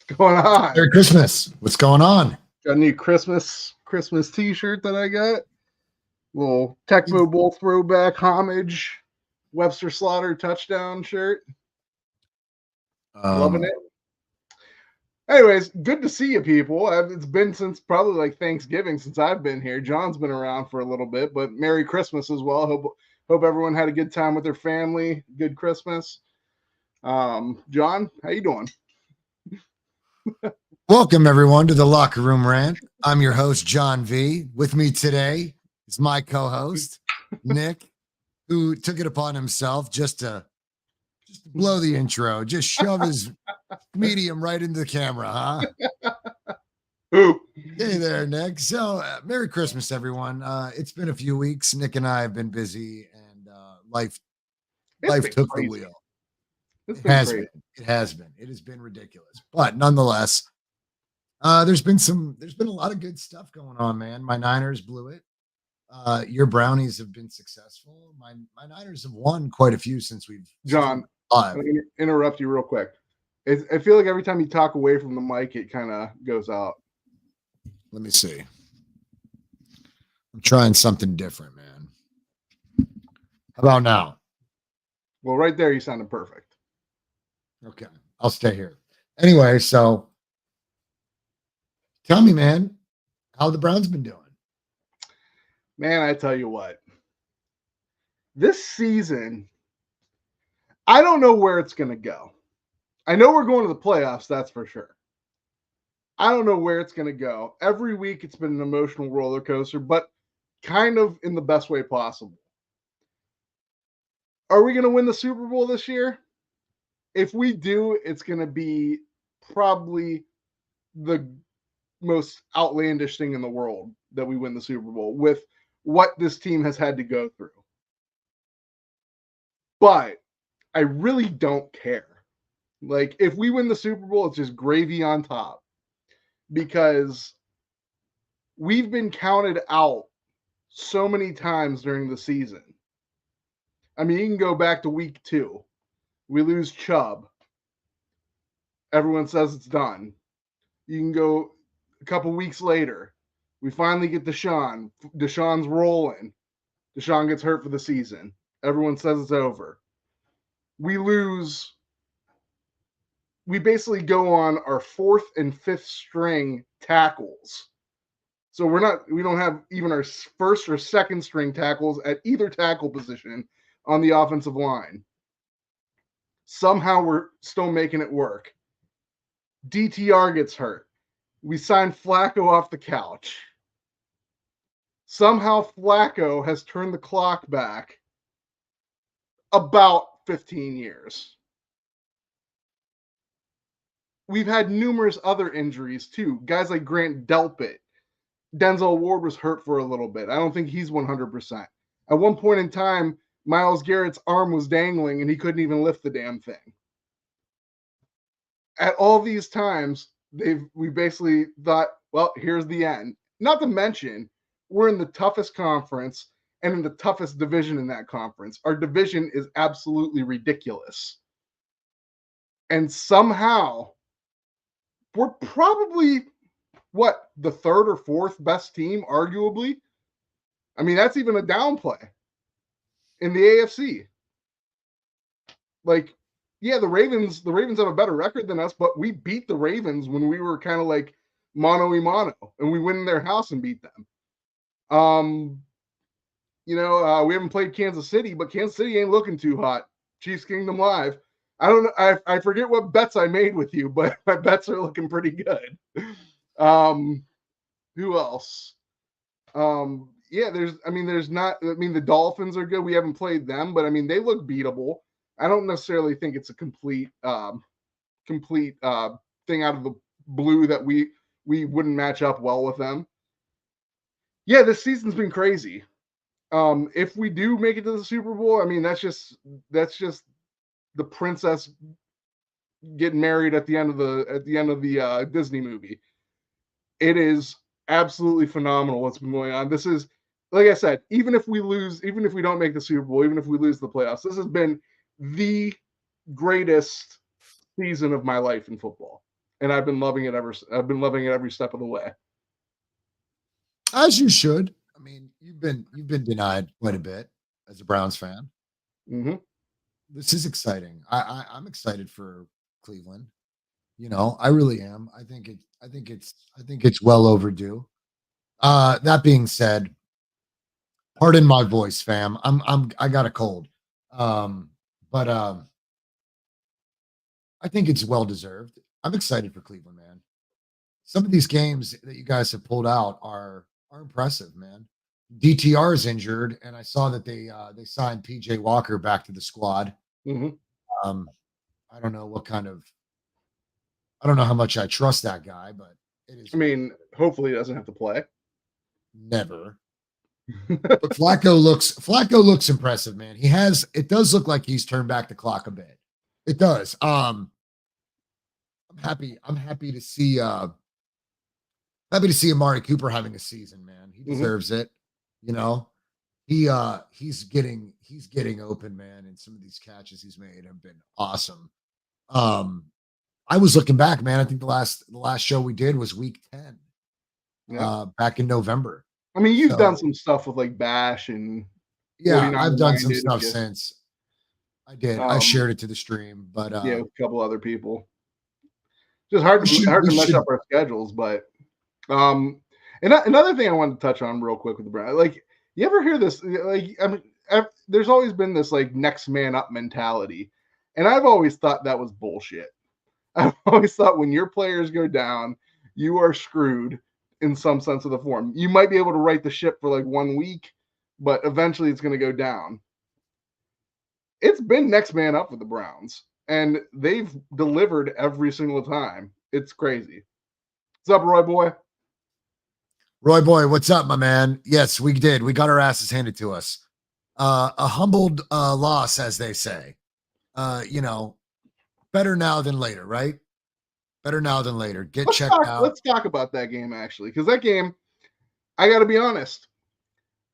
What's going on? Merry Christmas. What's going on? Got a new Christmas T-shirt that I got. Little Tecmo Bowl throwback homage. Webster Slaughter touchdown shirt. Loving it. Anyways, good to see you people. It's been since probably like Thanksgiving since I've been here. John's been around for a little bit, but Merry Christmas as well. Hope everyone had a good time with their family. Good Christmas. John, how you doing? Welcome, everyone, to the Locker Room Rant. I'm your host, John V. With me today is my co-host, Nick, who took it upon himself just to blow the intro, just shove his medium right into the camera, huh? Hey there, Nick. So, Merry Christmas, everyone. It's been a few weeks. Nick and I have been busy, and life took crazy. the wheel. It has been. It has been. It has been ridiculous. But nonetheless, there's been a lot of good stuff going on, man. My Niners blew it. Your Brownies have been successful. My Niners have won quite a few since we've John, let me interrupt you real quick. I feel like every time you talk away from the mic, it kind of goes out. Let me see. I'm trying something different, man. How about now? Well, right there, you sounded perfect. Okay, I'll stay here. Anyway, so tell me, man, how the Browns been doing? Man, I tell you what. This season, I don't know where it's going to go. I know we're going to the playoffs, that's for sure. I don't know where it's going to go. Every week it's been an emotional roller coaster, but kind of in the best way possible. Are we going to win the Super Bowl this year? If we do, it's going to be probably the most outlandish thing in the world that we win the Super Bowl with what this team has had to go through. But I really don't care. Like, if we win the Super Bowl, it's just gravy on top. Because we've been counted out so many times during the season. I mean, you can go back to week 2. We lose Chubb. Everyone says it's done. You can go a couple weeks later. We finally get Deshaun. Deshaun's rolling. Deshaun gets hurt for the season. Everyone says it's over. We lose. We basically go on our 4th and 5th string tackles. So we don't have even our 1st or 2nd string tackles at either tackle position on the offensive line. Somehow we're still making it work. DTR gets hurt. We sign Flacco off the couch. Somehow Flacco has turned the clock back about 15 years. We've had numerous other injuries too. Guys like Grant Delpit. Denzel Ward was hurt for a little bit. I don't think he's 100%. At one point in time, Myles Garrett's arm was dangling and he couldn't even lift the damn thing. At all these times, we basically thought, well, here's the end. Not to mention, we're in the toughest conference and in the toughest division in that conference. Our division is absolutely ridiculous. And somehow, we're probably, the 3rd or 4th best team, arguably? I mean, that's even a downplay in the AFC. Like, yeah, the Ravens have a better record than us, but we beat the Ravens when we were kind of like mano-a-mano, and we went in their house and beat them. We haven't played Kansas City, but Kansas City ain't looking too hot. Chiefs Kingdom Live. I don't know. I forget what bets I made with you, but my bets are looking pretty good. Who else? The Dolphins are good. We haven't played them, but I mean, they look beatable. I don't necessarily think it's a complete thing out of the blue that we wouldn't match up well with them. Yeah, this season's been crazy. If we do make it to the Super Bowl, I mean, that's just the princess getting married at the end of the Disney movie. It is absolutely phenomenal what's been going on. This is, like I said, even if we don't make the Super Bowl, even if we lose the playoffs, this has been the greatest season of my life in football. and I've been loving it every step of the way. As you should. I mean, you've been denied quite a bit as a Browns fan. Mm-hmm. This is exciting. I'm excited for Cleveland. You know, I really am. I think it's well overdue. That being said, pardon my voice, fam. I got a cold. But I think it's well deserved. I'm excited for Cleveland, man. Some of these games that you guys have pulled out are impressive, man. DTR is injured, and I saw that they signed PJ Walker back to the squad. Mm-hmm. Um, I don't know I don't know how much I trust that guy, but it is. I mean, hopefully he doesn't have to play. Never. But Flacco looks impressive, man. It does look like he's turned back the clock a bit. It does. I'm happy to see Amari Cooper having a season, man. He deserves it. You know, he's getting open, man, and some of these catches he's made have been awesome. I was looking back, man. I think the last show we did was week 10. Back in November. I mean, you've done some stuff with like Bash and I've done some stuff since. I did. I shared it to the stream, but with a couple other people. Just hard to mess up our schedules, but and another thing I wanted to touch on real quick with the Browns, like, you ever hear this? Like, I mean, there's always been this like next man up mentality, and I've always thought that was bullshit. I've always thought when your players go down, you are screwed in some sense of the form. You might be able to right the ship for like 1 week, but eventually it's going to go down. It's been next man up with the Browns, and they've delivered every single time. It's crazy. What's up, Roy Boy? Roy Boy, what's up, my man? Yes, we did. We got our asses handed to us. A humbled loss, as they say. You know, better now than later, right? Better now than later. Checked out. Let's talk about that game, actually, because that game, I got to be honest,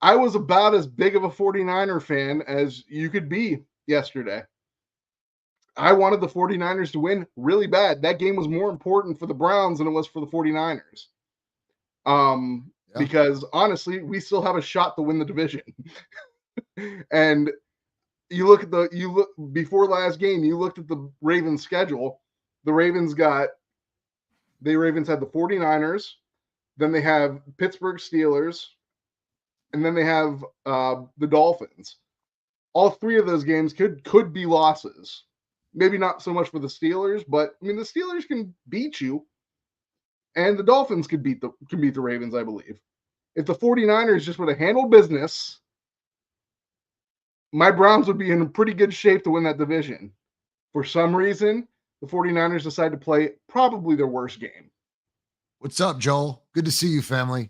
I was about as big of a 49er fan as you could be yesterday. I wanted the 49ers to win really bad. That game was more important for the Browns than it was for the 49ers. Because honestly, we still have a shot to win the division. And you look before last game, you looked at the Ravens schedule. The Ravens had the 49ers, then they have Pittsburgh Steelers, and then they have the Dolphins. All three of those games could be losses. Maybe not so much for the Steelers, but I mean, the Steelers can beat you, and the Dolphins can beat the Ravens, I believe. If the 49ers just would have handled business, my Browns would be in pretty good shape to win that division. For some reason, the 49ers decide to play probably their worst game. What's up, Joel? Good to see you, family.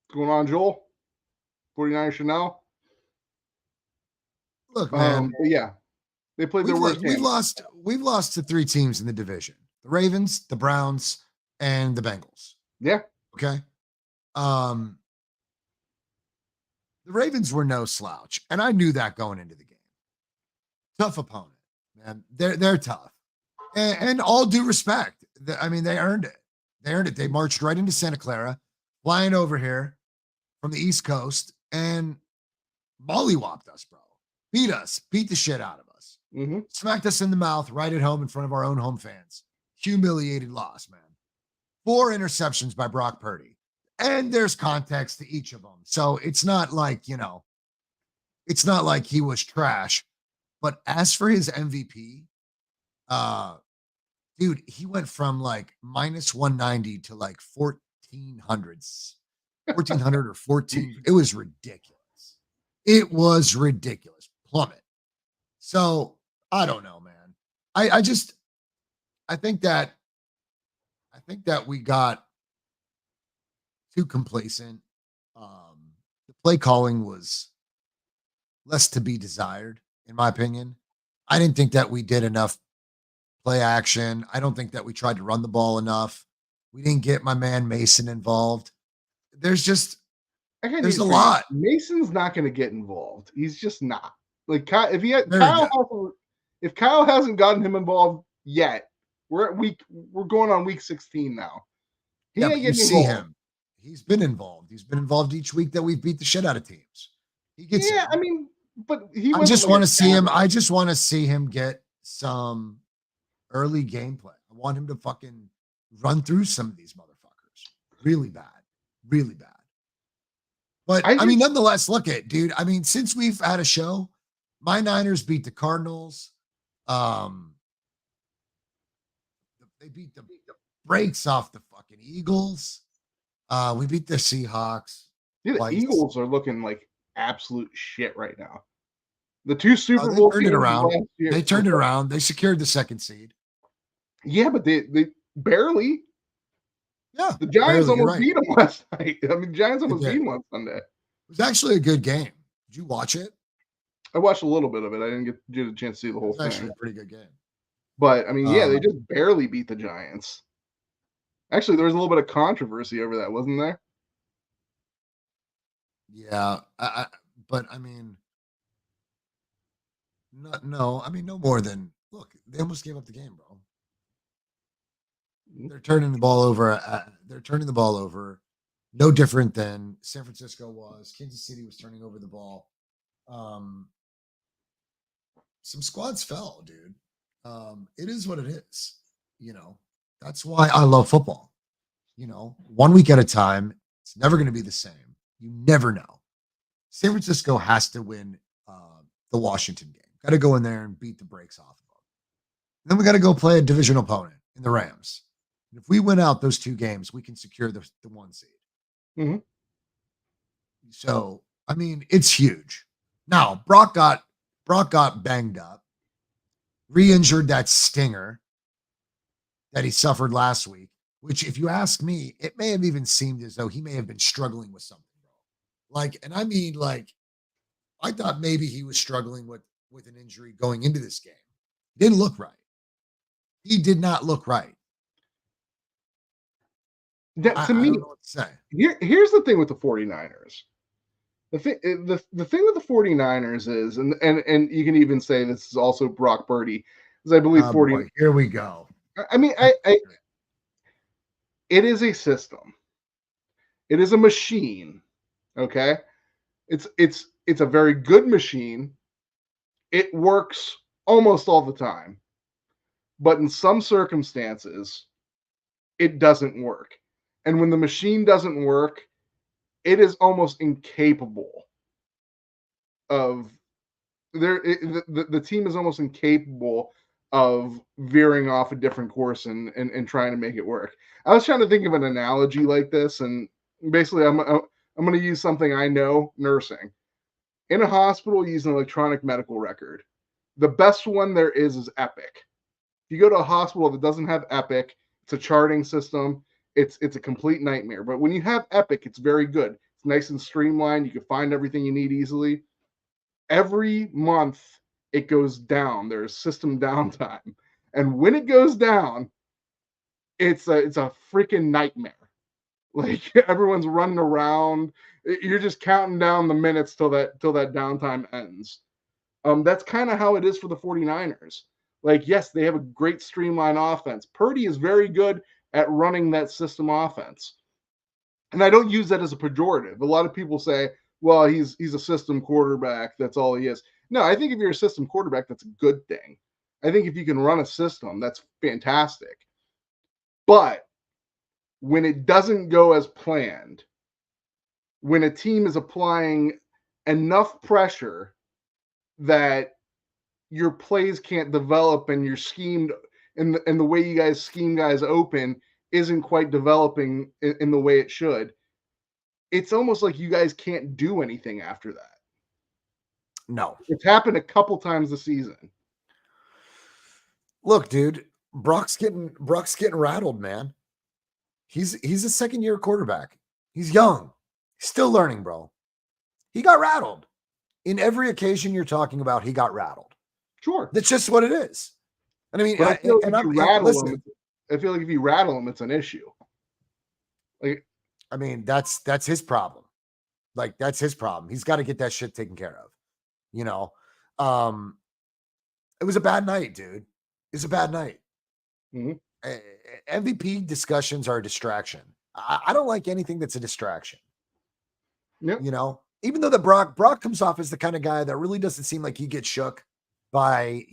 What's going on, Joel? 49ers Chanel? Look, man. Yeah. They played their worst game. We've lost to 3 teams in the division: the Ravens, the Browns, and the Bengals. Yeah. Okay. The Ravens were no slouch, and I knew that going into the game. Tough opponent, man. They're tough, and all due respect, I mean, they earned it. They marched right into Santa Clara, flying over here from the East Coast, and mollywopped us, bro. Beat the shit out of us. Mm-hmm. Smacked us in the mouth right at home in front of our own home fans. Humiliated loss, man. 4 interceptions by Brock Purdy. And there's context to each of them. So it's not like, it's not like he was trash. But as for his MVP, dude, he went from like minus 190 to like 1400s. 1400 or 14. It was ridiculous. Plummet. So I don't know, man. I think that we got too complacent. The play calling was less to be desired, in my opinion. I didn't think that we did enough play action. I don't think that we tried to run the ball enough. We didn't get my man Mason involved. There's a lot. Mason's not going to get involved. He's just not. Like, if Kyle hasn't gotten him involved yet, We're going on week 16 now. He Yeah, ain't but you getting see involved. him. He's been involved. He's been involved each week that we've beat the shit out of teams. He gets Yeah, in. I mean, but he I wasn't just like want a to see him. starter. I just want to see him get some early gameplay. I want him to fucking run through some of these motherfuckers. Really bad. Really bad. But I mean, nonetheless, look at dude. I mean, since we've had a show, my Niners beat the Cardinals. They beat the brakes off the fucking Eagles. We beat the Seahawks. Dude, the twice. Eagles are looking like absolute shit right now. The two Super They Bowl turned it teams around. last year. They turned it around. They secured the second seed. Yeah, but they barely. Yeah, The Giants barely, you're almost right. beat them last night. I mean, Giants They almost beat did. them on Sunday. It was actually a good game. Did you watch it? I watched a little bit of it. I didn't get a chance to see the whole It was actually thing. a pretty good game. But I mean, yeah, they just barely beat the Giants. Actually, there was a little bit of controversy over that, wasn't there? Yeah, but I mean, no, I mean, no more than look. They almost gave up the game, bro. They're turning the ball over. They're turning the ball over. No different than San Francisco was. Kansas City was turning over the ball. Some squads fell, dude. It is what it is. You know, that's why I love football. You know, 1 week at a time. It's never going to be the same. You never know. San Francisco has to win the Washington game. Got to go in there and beat the brakes off of them. Then we got to go play a division opponent in the Rams. And if we win out those two games, we can secure the 1 seed. Mm-hmm. So, I mean, it's huge. Now, Brock got banged up, re-injured that stinger that he suffered last week, which, if you ask me, it may have even seemed as though he may have been struggling with something, bro. Like, and I mean, like, I thought maybe he was struggling with an injury going into this game. Didn't look right. He did not look right. To me, I don't know what to say. Here's the thing with the 49ers. The thing with the 49ers is, and you can even say this is also Brock Purdy, because I believe 40. Boy, here we go. I mean, it is a system. It is a machine. Okay, it's a very good machine. It works almost all the time, but in some circumstances, it doesn't work. And when the machine doesn't work, it is almost incapable of the team is almost incapable of veering off a different course and trying to make it work. I was trying to think of an analogy like this, and basically I'm going to use something I know, nursing. In a hospital, you use an electronic medical record. The best one there is Epic. If you go to a hospital that doesn't have Epic, it's a charting system. It's a complete nightmare. But when you have Epic, it's very good. It's nice and streamlined. You can find everything you need easily. Every month it goes down. There's system downtime. And when it goes down, it's a freaking nightmare. Like everyone's running around. You're just counting down the minutes till that downtime ends. That's kind of how it is for the 49ers. Like, yes, they have a great streamlined offense. Purdy is very good at running that system offense. And I don't use that as a pejorative. A lot of people say, well, he's a system quarterback. That's all he is. No, I think if you're a system quarterback, that's a good thing. I think if you can run a system, that's fantastic. But when it doesn't go as planned, when a team is applying enough pressure that your plays can't develop and you're schemed and the way you guys scheme guys open isn't quite developing in the way it should, it's almost like you guys can't do anything after that. No. It's happened a couple times this season. Look, dude, Brock's getting rattled, man. He's a second-year quarterback. He's young. He's still learning, bro. He got rattled. In every occasion you're talking about, he got rattled. Sure. That's just what it is. And I mean, I feel like if you rattle him, it's an issue. Like, I mean, that's his problem. Like, that's his problem. He's got to get that shit taken care of. You know, it was a bad night, dude. It was a bad night. Mhm. MVP discussions are a distraction. I don't like anything that's a distraction. Yep. You know, even though the Brock comes off as the kind of guy that really doesn't seem like he gets shook by,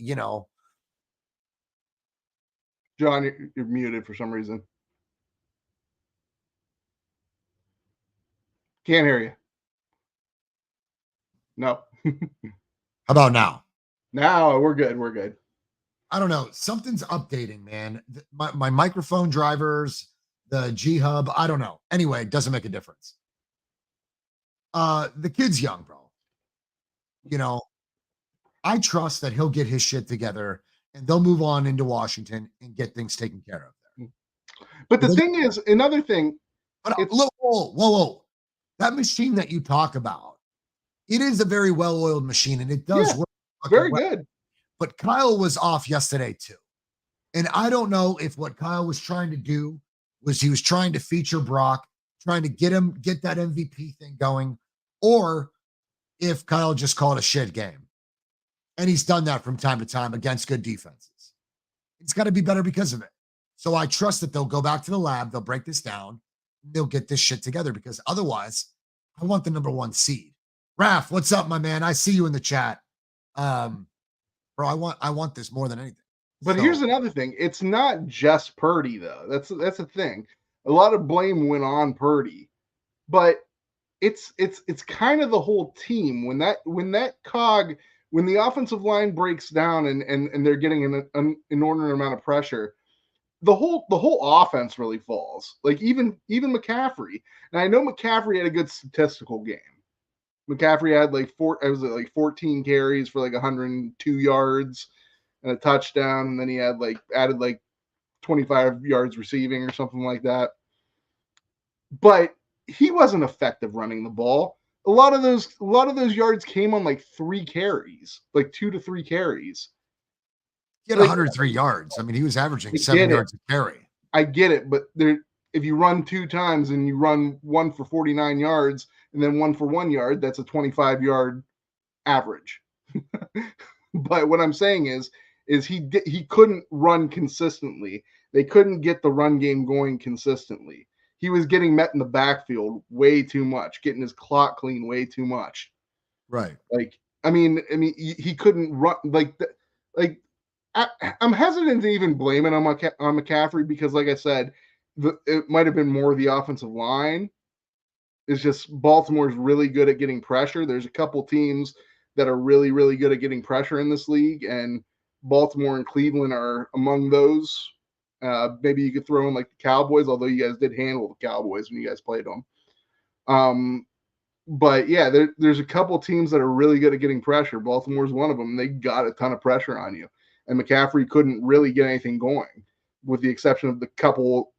John, you're muted for some reason. Can't hear you. No. How about now? Now we're good. We're good. I don't know. Something's updating, man. My microphone drivers, the G Hub, I don't know. Anyway, it doesn't make a difference. The kid's young, bro. You know, I trust that he'll get his shit together and they'll move on into Washington and get things taken care of there. But the thing is, another thing. But whoa. That machine that you talk about, it is a very well-oiled machine and it does work. Very good. But Kyle was off yesterday too. And I don't know if what Kyle was trying to do was he was trying to feature Brock, trying to get that MVP thing going, or if Kyle just called a shit game. And he's done that from time to time against good defenses. It's got to be better because of it. So I trust that they'll go back to the lab, they'll break this down, they'll get this shit together because otherwise, I want the number 1 seed. Raph, what's up, my man? I see you in the chat. Bro, I want this more than anything. But here's another thing. It's not just Purdy, though. That's the thing. A lot of blame went on Purdy. But it's kind of the whole team. When the offensive line breaks down and they're getting an inordinate amount of pressure, the whole offense really falls. Like even McCaffrey. And I know McCaffrey had a good statistical game. McCaffrey had like 14 carries for like 102 yards and a touchdown, and then he had added 25 yards receiving or something like that. But he wasn't effective running the ball. A lot of those yards came on like 3 carries, like 2 to 3 carries. He had 103 yards. I mean, he was averaging 7 yards a carry. I get it, but if you run 2 times and you run one for 49 yards and then one for 1 yard, that's a 25-yard average. But what I'm saying is he couldn't run consistently. They couldn't get the run game going consistently. He was getting met in the backfield way too much, getting his clock clean way too much. Right. I mean, he couldn't run I'm hesitant to even blame it on McCaffrey because, like I said, it might have been more the offensive line. It's just Baltimore's really good at getting pressure. There's a couple teams that are really, really good at getting pressure in this league, and Baltimore and Cleveland are among those. Maybe you could throw in like the Cowboys, although you guys did handle the Cowboys when you guys played them. But yeah, there's a couple teams that are really good at getting pressure. Baltimore's one of them. They got a ton of pressure on you, and McCaffrey couldn't really get anything going, with the exception of the couple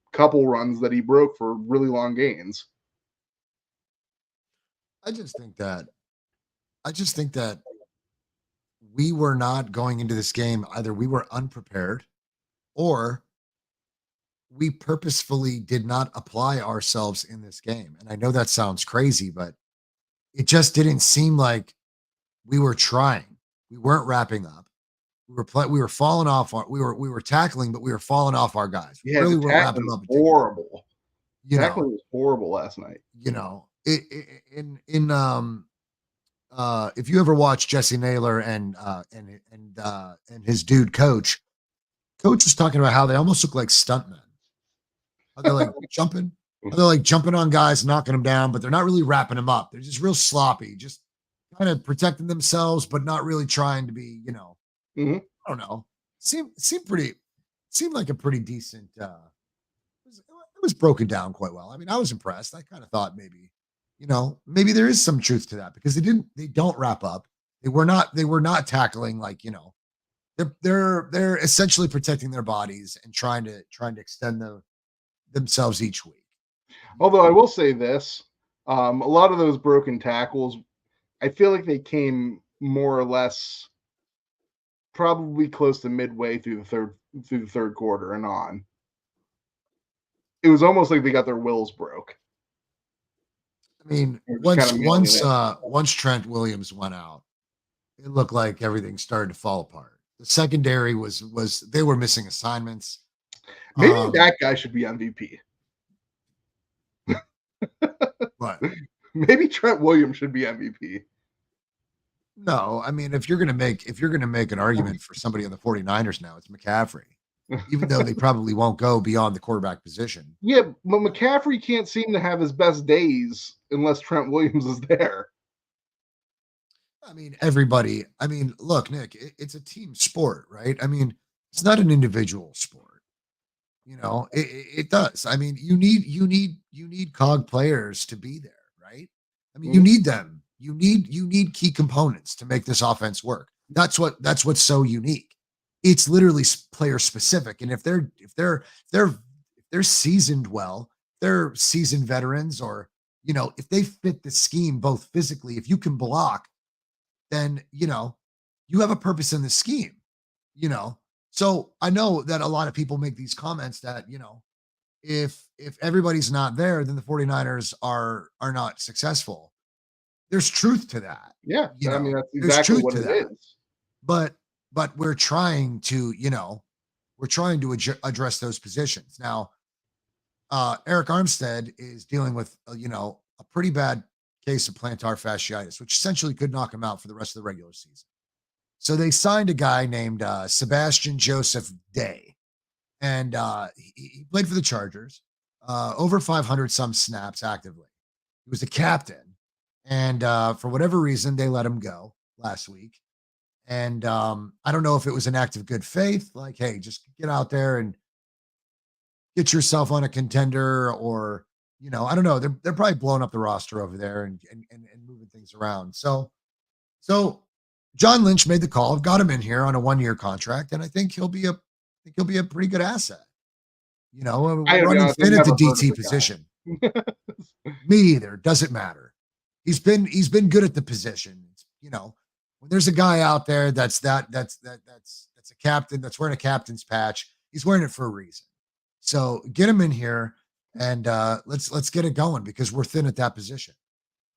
runs that he broke for really long gains. I just think that we were not going into this game. Either we were unprepared or we purposefully did not apply ourselves in this game. And I know that sounds crazy, but it just didn't seem like we were trying. We weren't wrapping up. We were falling off. We were tackling, but we were falling off our guys. We Yeah, really the weren't wrapping tackling up. was horrible. Tackling was horrible last night. If you ever watch Jesse Naylor and his dude coach was talking about how they almost look like stuntmen. How they're like jumping. How they're like jumping on guys, knocking them down, but they're not really wrapping them up. They're just real sloppy, just kind of protecting themselves, but not really trying to be, Mm-hmm. I don't know. Seemed like a pretty decent. It was broken down quite well. I mean, I was impressed. I kind of thought maybe there is some truth to that because they don't wrap up. They were not tackling like, they're essentially protecting their bodies and trying to extend themselves each week. Although I will say this, a lot of those broken tackles, I feel like they came more or less probably close to midway through the third quarter and on. It was almost like they got their wills broke. I mean, once Trent Williams went out, it looked like everything started to fall apart. The secondary was they were missing assignments. Maybe that guy should be MVP. But Maybe Trent Williams should be MVP. no, I mean, if you're gonna make an argument for somebody on the 49ers now, it's McCaffrey. Even though they probably won't go beyond the quarterback position. Yeah, but McCaffrey can't seem to have his best days unless Trent Williams is there. I mean, everybody. I mean, look, Nick, it's a team sport, right? I mean, it's not an individual sport. You know, it does. I mean, you need cog players to be there, right? I mean, you need them. You need key components to make this offense work. That's what's so unique. It's literally player specific, and if they're seasoned well, they're seasoned veterans, or if they fit the scheme both physically, if you can block, then you have a purpose in the scheme. You know, so I know that a lot of people make these comments that if everybody's not there, then the 49ers are not successful. There's truth to that. Yeah, I mean that's There's exactly truth what to it that. is. But we're trying to address those positions. Now, Eric Armstead is dealing with a pretty bad case of plantar fasciitis, which essentially could knock him out for the rest of the regular season. So they signed a guy named Sebastian Joseph Day, and he played for the Chargers, over 500 some snaps actively. He was the captain, and for whatever reason, they let him go last week. And I don't know if it was an act of good faith, like, hey, just get out there and get yourself on a contender, or I don't know. They're probably blowing up the roster over there and moving things around. So John Lynch made the call. I've got him in here on a 1-year contract, and I think he'll be a pretty good asset. We're running thin at the DT position. Me either. Doesn't matter. He's been good at the position. When there's a guy out there that's a captain that's wearing a captain's patch, he's wearing it for a reason. So get him in here and let's get it going, because we're thin at that position.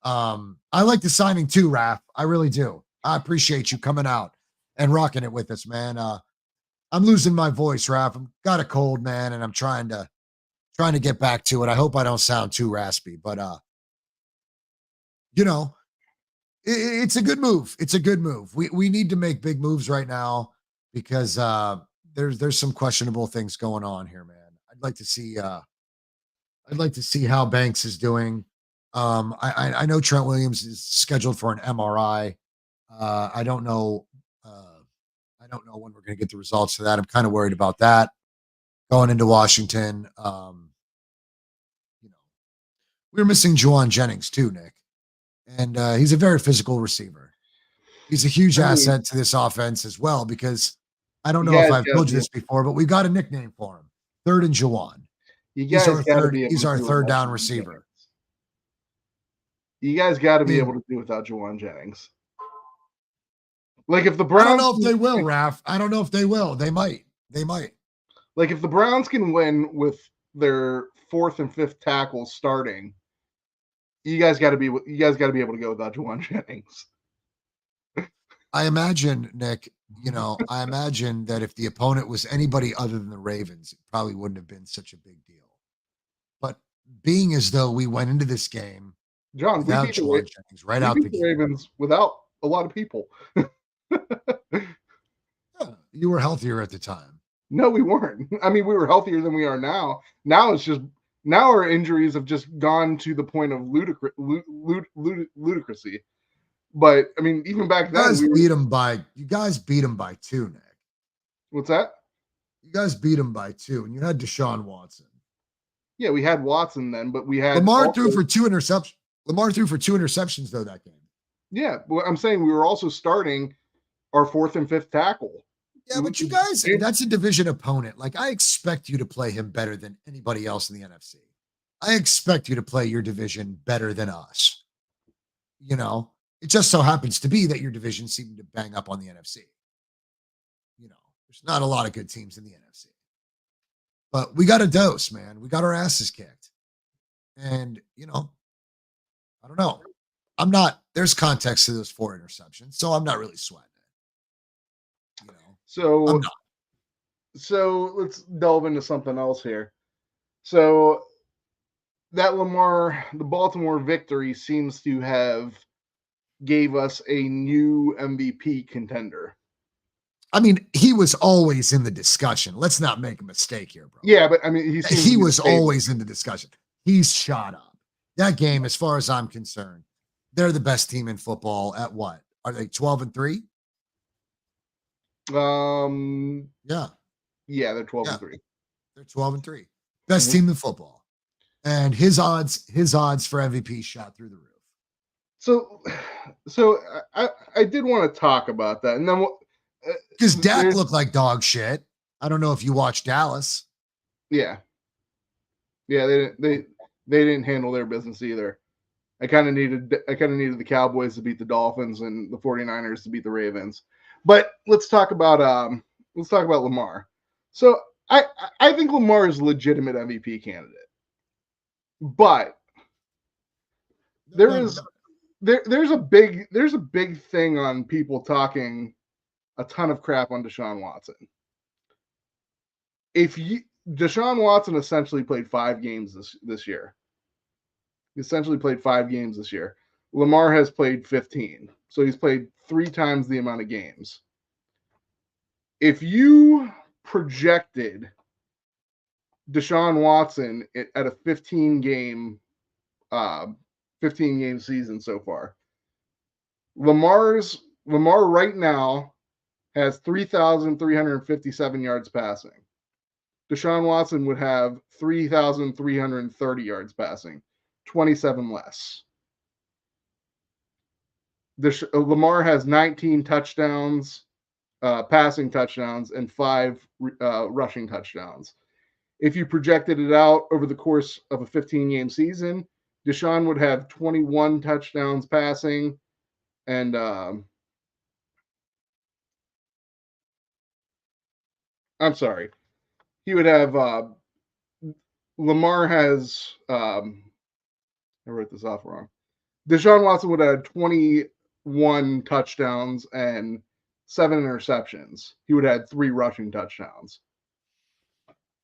I like the signing too, Raph. I really do. I appreciate you coming out and rocking it with us, man. I'm losing my voice, Raph. I've got a cold, man, and I'm trying to get back to it. I hope I don't sound too raspy, but it's a good move. It's a good move. We need to make big moves right now, because there's some questionable things going on here, man. I'd like to see how Banks is doing. I know Trent Williams is scheduled for an MRI. I don't know when we're going to get the results of that. I'm kind of worried about that going into Washington. We're missing Juwan Jennings too, Nick, and he's a very physical receiver. He's a huge asset to this offense as well, because I don't know if I've told you this before, but we got a nickname for him: Third and Juwan. He's our third down receiver. You guys got to be able to do without Juwan Jennings. Like, if the Browns, I don't know if they will, Raph. I don't know if they will. They might. Like, if the Browns can win with their fourth and fifth tackles starting, you guys got to be able to go without Juwan Jennings. I imagine, Nick, I imagine that if the opponent was anybody other than the Ravens, it probably wouldn't have been such a big deal. But being as though we went into this game, John, without Juwan Jennings right out the gate, Ravens without a lot of people. You were healthier at the time. No, we weren't. I mean, we were healthier than we are now. Now our injuries have just gone to the point of ludicrousy. But I mean, even back then, you guys beat them by 2, Nick. What's that? You guys beat them by 2, and you had Deshaun Watson. Yeah, we had Watson then, but we had Lamar threw for 2 interceptions. Lamar threw for 2 interceptions though that game. Yeah, but I'm saying we were also starting our fourth and fifth tackle. Yeah, but you guys, that's a division opponent. Like, I expect you to play him better than anybody else in the NFC. I expect you to play your division better than us. It just so happens to be that your division seemed to bang up on the NFC. There's not a lot of good teams in the NFC. But we got a dose, man. We got our asses kicked. And, I don't know. There's context to those 4 interceptions, so I'm not really sweating it. So I'm not. So let's delve into something else here. So that the Baltimore victory seems to have gave us a new MVP contender. I mean, he was always in the discussion. Let's not make a mistake here, bro. Yeah, but I mean, He was always in the discussion. He's shot up. That game, as far as I'm concerned, they're the best team in football at what? Are they 12-3? Yeah, they're 12-3. They're 12-3. Best team in football. And his odds for MVP shot through the roof. So I did want to talk about that. And then because Dak looked like dog shit. I don't know if you watched Dallas. Yeah. Yeah, they didn't handle their business either. I kind of needed the Cowboys to beat the Dolphins and the 49ers to beat the Ravens. But let's talk about Lamar. So I think Lamar is a legitimate MVP candidate. But there's a big thing on people talking a ton of crap on Deshaun Watson. Deshaun Watson essentially played 5 games this year. He essentially played 5 games this year. Lamar has played 15. So he's played 3 times the amount of games. If you projected Deshaun Watson at a 15 game season so far, Lamar right now has 3,357 yards passing. Deshaun Watson would have 3,330 yards passing, 27 less. Lamar has 19 touchdowns, passing touchdowns, and 5 rushing touchdowns. If you projected it out over the course of a 15-game season, Deshaun would have 21 touchdowns passing and I'm sorry. He would have Lamar has I wrote this off wrong. Deshaun Watson would have 21 touchdowns and 7 interceptions. He would have had 3 rushing touchdowns.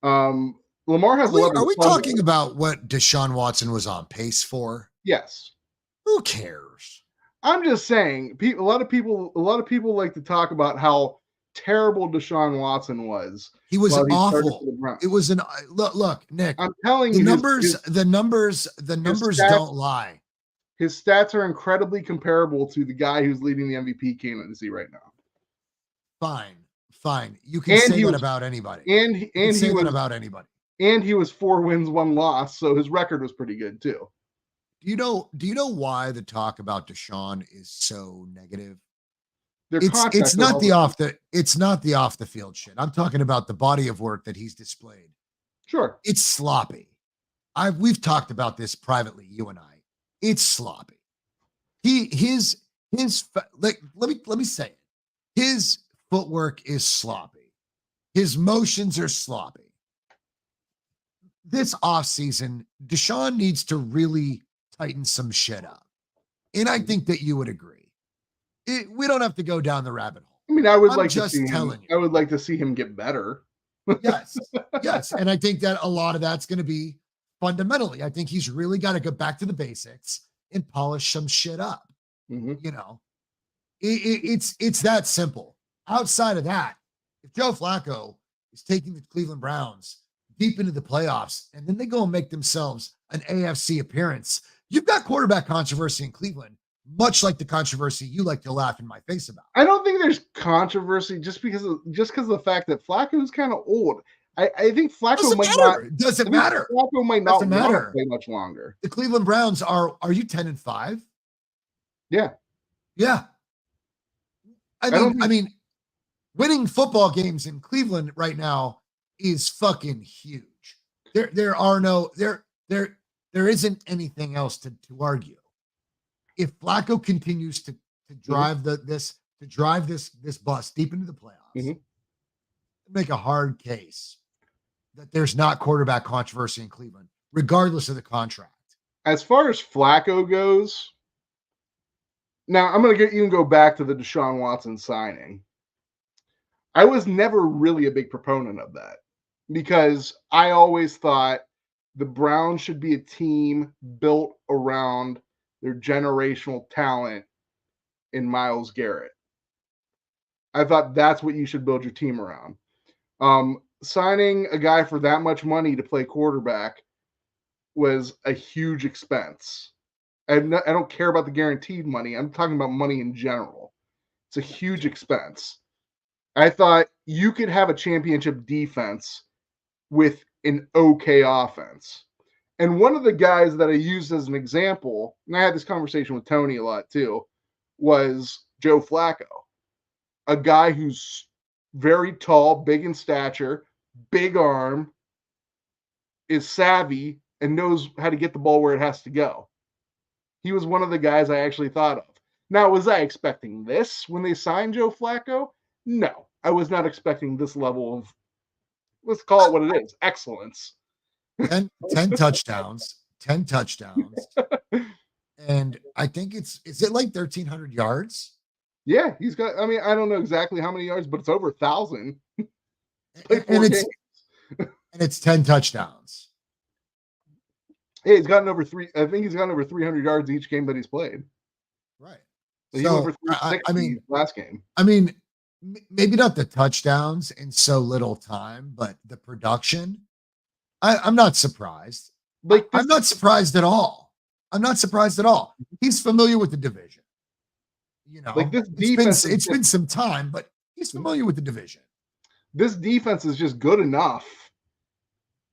Lamar has. Are we talking about what Deshaun Watson was on pace for? Yes. Who cares? I'm just saying. A lot of people like to talk about how terrible Deshaun Watson was. He was awful. It was an look, Nick. I'm telling you, the numbers don't lie. His stats are incredibly comparable to the guy who's leading the MVP candidacy right now. Fine. You can say that about anybody. And he was 4 wins, 1 loss, so his record was pretty good too. Do you know why the talk about Deshaun is so negative? It's not the off the field shit. I'm talking about the body of work that he's displayed. Sure. It's sloppy. We've talked about this privately, you and I. It's sloppy. His let me say it. His footwork is sloppy. His motions are sloppy. This offseason, Deshaun needs to really tighten some shit up. And I think that you would agree. We don't have to go down the rabbit hole. I mean, I would like to see him get better. Yes. And I think that a lot of that's going to be fundamentally. I think he's really got to go back to the basics and polish some shit up. Mm-hmm. You know, it's that simple. Outside of that, if Joe Flacco is taking the Cleveland Browns deep into the playoffs and then they go and make themselves an AFC appearance, you've got quarterback controversy in Cleveland, much like the controversy you like to laugh in my face about. I don't think there's controversy just because of the fact that Flacco is kind of old. I think Flacco doesn't matter. Flacco might not play much longer. The Cleveland Browns are you 10-5? Yeah. I mean, winning football games in Cleveland right now is fucking huge. There isn't anything else to argue. If Flacco continues to drive this bus deep into the playoffs, make a hard case that there's not quarterback controversy in Cleveland, regardless of the contract. As far as Flacco goes, now I'm going to even go back to the Deshaun Watson signing. I was never really a big proponent of that because I always thought the Browns should be a team built around their generational talent in Myles Garrett. I thought that's what you should build your team around. Signing a guy for that much money to play quarterback was a huge expense. I don't care about the guaranteed money. I'm talking about money in general. It's a huge expense. I thought you could have a championship defense with an okay offense. And one of the guys that I used as an example, and I had this conversation with Tony a lot too, was Joe Flacco, a guy who's very tall, big in stature, big arm, is savvy, and knows how to get the ball where it has to go. He was one of the guys I actually thought of. Now, was I expecting this when they signed Joe Flacco? No, I was not expecting this level of, let's call it what it is, excellence. 10 touchdowns, 10 touchdowns. And I think is it like 1,300 yards? Yeah, he's got, I mean, I don't know exactly how many yards, but it's over 1,000. And it's 10 touchdowns. Hey, he's gotten over I think he's gotten over 300 yards each game that he's played. Right. So, over 360 I mean, last game. I mean, maybe not the touchdowns in so little time, but the production. I'm not surprised. Like I'm not surprised at all. I'm not surprised at all. He's familiar with the division. You know, like this defense, it's been some time, but he's familiar with the division. This defense is just good enough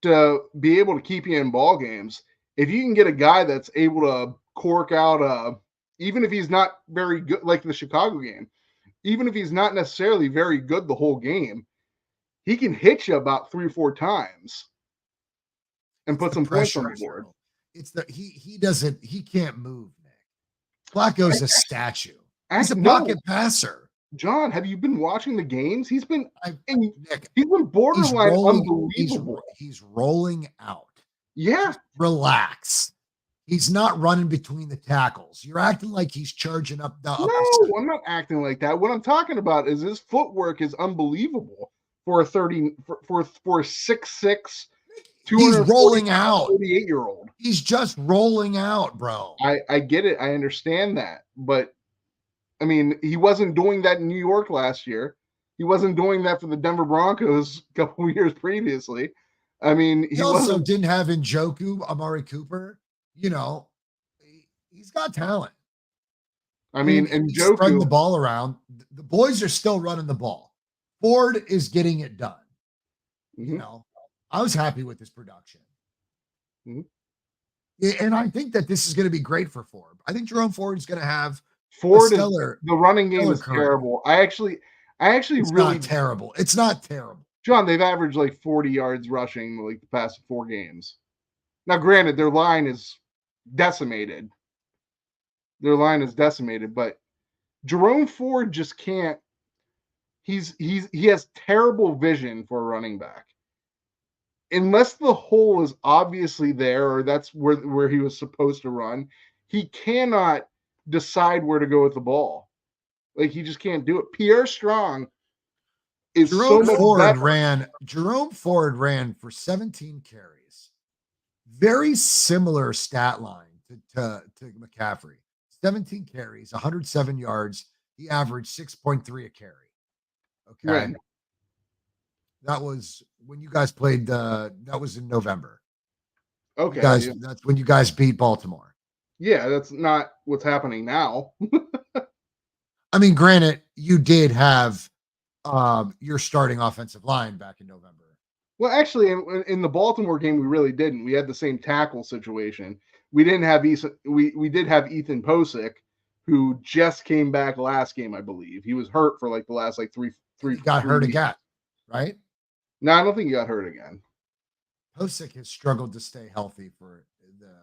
to be able to keep you in ball games. If you can get a guy that's able to cork out, even if he's not very good, like the Chicago game, even if he's not necessarily very good the whole game, he can hit you about 3 or 4 times and put some points on the board. It's he can't move, Nick. Flacco's a statue. He's a pocket passer. John, have you been watching the games? He's been borderline unbelievable. He's rolling out. Yeah. Just relax. He's not running between the tackles. You're acting like he's charging up the upper side. I'm not acting like that. What I'm talking about is his footwork is unbelievable for a 6'6". He's rolling out. 38-year-old. He's just rolling out, bro. I get it. I understand that. But I mean, he wasn't doing that in New York last year. He wasn't doing that for the Denver Broncos a couple of years previously. I mean, he also didn't have Njoku, Amari Cooper. You know, he's got talent. I mean, Njoku spreading the ball around. The boys are still running the ball. Ford is getting it done. Mm-hmm. You know, I was happy with this production. Mm-hmm. And I think that this is going to be great for Ford. I think Jerome Ford is going to have the running game is terrible. I actually it's really not terrible. It's not terrible. John, they've averaged like 40 yards rushing like the past 4 games. Now, granted, their line is decimated. But Jerome Ford just can't. He has terrible vision for a running back. Unless the hole is obviously there, or that's where he was supposed to run, he cannot decide where to go with the ball. Like, he just can't do it. Pierre Strong is Jerome Ford ran for 17 carries. Very similar stat line to McCaffrey. 17 carries, 107 yards. He averaged 6.3 a carry. Okay. Right. That was when you guys played that was in November. Okay. That's when you guys beat Baltimore. Yeah, that's not what's happening now. I mean, granted, you did have your starting offensive line back in November. Well, actually, in the Baltimore game, we really didn't. We had the same tackle situation. We didn't have we did have Ethan Posick, who just came back last game, I believe. He was hurt for like the last like three. He got hurt again, right? No, I don't think he got hurt again. Posick has struggled to stay healthy for the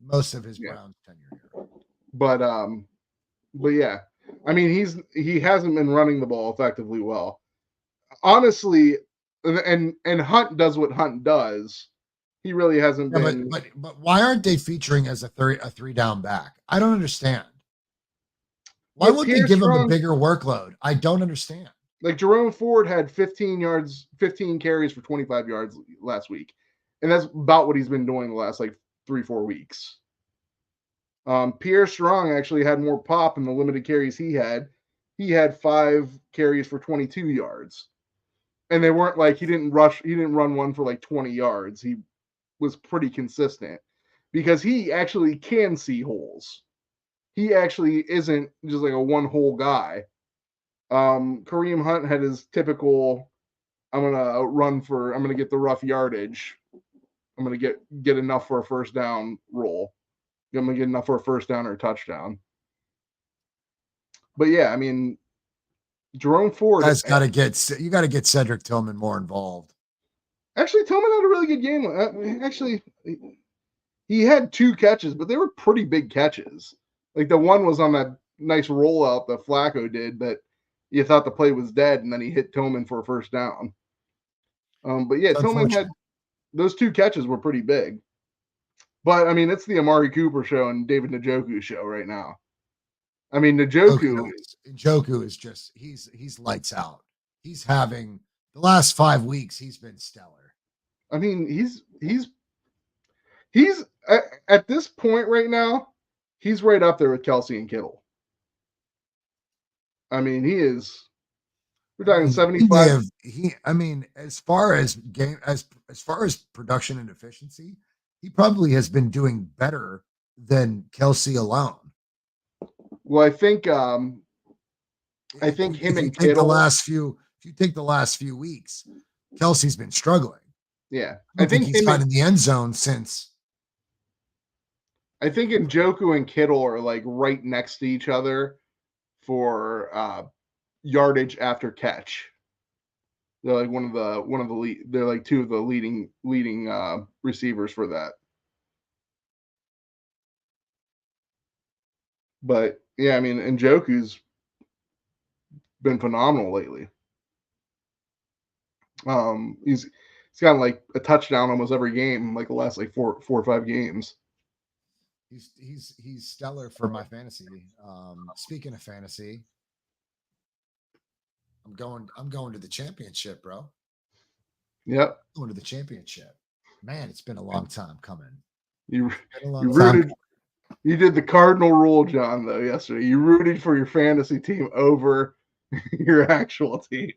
most of his Browns tenure here. But yeah, I mean, he hasn't been running the ball effectively well. Honestly, and Hunt does what Hunt does. He really hasn't been. But why aren't they featuring as a 3-down back? I don't understand. Why won't they give him a bigger workload? I don't understand. Like Jerome Ford had 15 yards, 15 carries for 25 yards last week. And that's about what he's been doing the last like 3-4 weeks. Pierre Strong actually had more pop in the limited carries he had. He had 5 carries for 22 yards. And they weren't like he didn't run one for like 20 yards. He was pretty consistent because he actually can see holes. He actually isn't just like a one hole guy. Kareem Hunt had his typical I'm gonna get the rough yardage. I'm gonna get enough for a first down roll. I'm gonna get enough for a first down or a touchdown. But yeah, I mean, Jerome Ford. You got to get Cedric Tillman more involved. Actually, Tillman had a really good game. Actually, he had 2 catches, but they were pretty big catches. Like the one was on that nice rollout that Flacco did that you thought the play was dead, and then he hit Tillman for a first down. But yeah, Tillman had those 2 catches were pretty big. But I mean, it's the Amari Cooper show and David Njoku show right now. I mean, Njoku is just he's lights out. He's having the last 5 weeks. He's been stellar. I mean, he's at this point right now. He's right up there with Kelce and Kittle. I mean, he is. We're talking 75. As far as production and efficiency, he probably has been doing better than Kelce alone. Well, I think him and Kittle. If you take the last few weeks, Kelce's been struggling. Yeah, I think he's got in the end zone since. I think Njoku and Kittle are like right next to each other for yardage after catch. They're like one of the they're like 2 of the leading receivers for that. But yeah, I mean, Njoku's been phenomenal lately. He's gotten like a touchdown almost every game, like the last like four or 5 games. He's stellar for my fantasy. Speaking of fantasy, I'm going to the championship, bro. Yep. Going to the championship. Man, it's been a long time coming. You did the cardinal rule, John, though, yesterday. You rooted for your fantasy team over your actual team.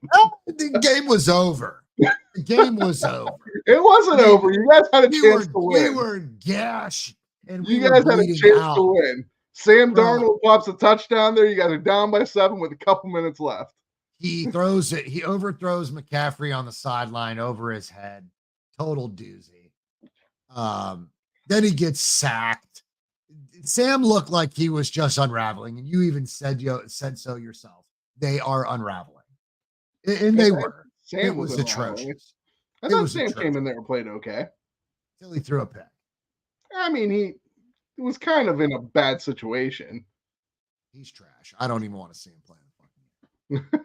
The game was over. The game was over. It wasn't over. You guys had a chance to win. We were gashed. And you guys had a chance to win. Sam Darnold pops a touchdown there. You guys are down by 7 with a couple minutes left. He throws it. He overthrows McCaffrey on the sideline over his head. Total doozy. Then he gets sacked. Sam looked like he was just unraveling, and you even said so yourself. They are unraveling, and they were. Sam was atrocious. I thought Sam came in there and played okay. Till he threw a pick. I mean, he was kind of in a bad situation. He's trash. I don't even want to see him play the fucking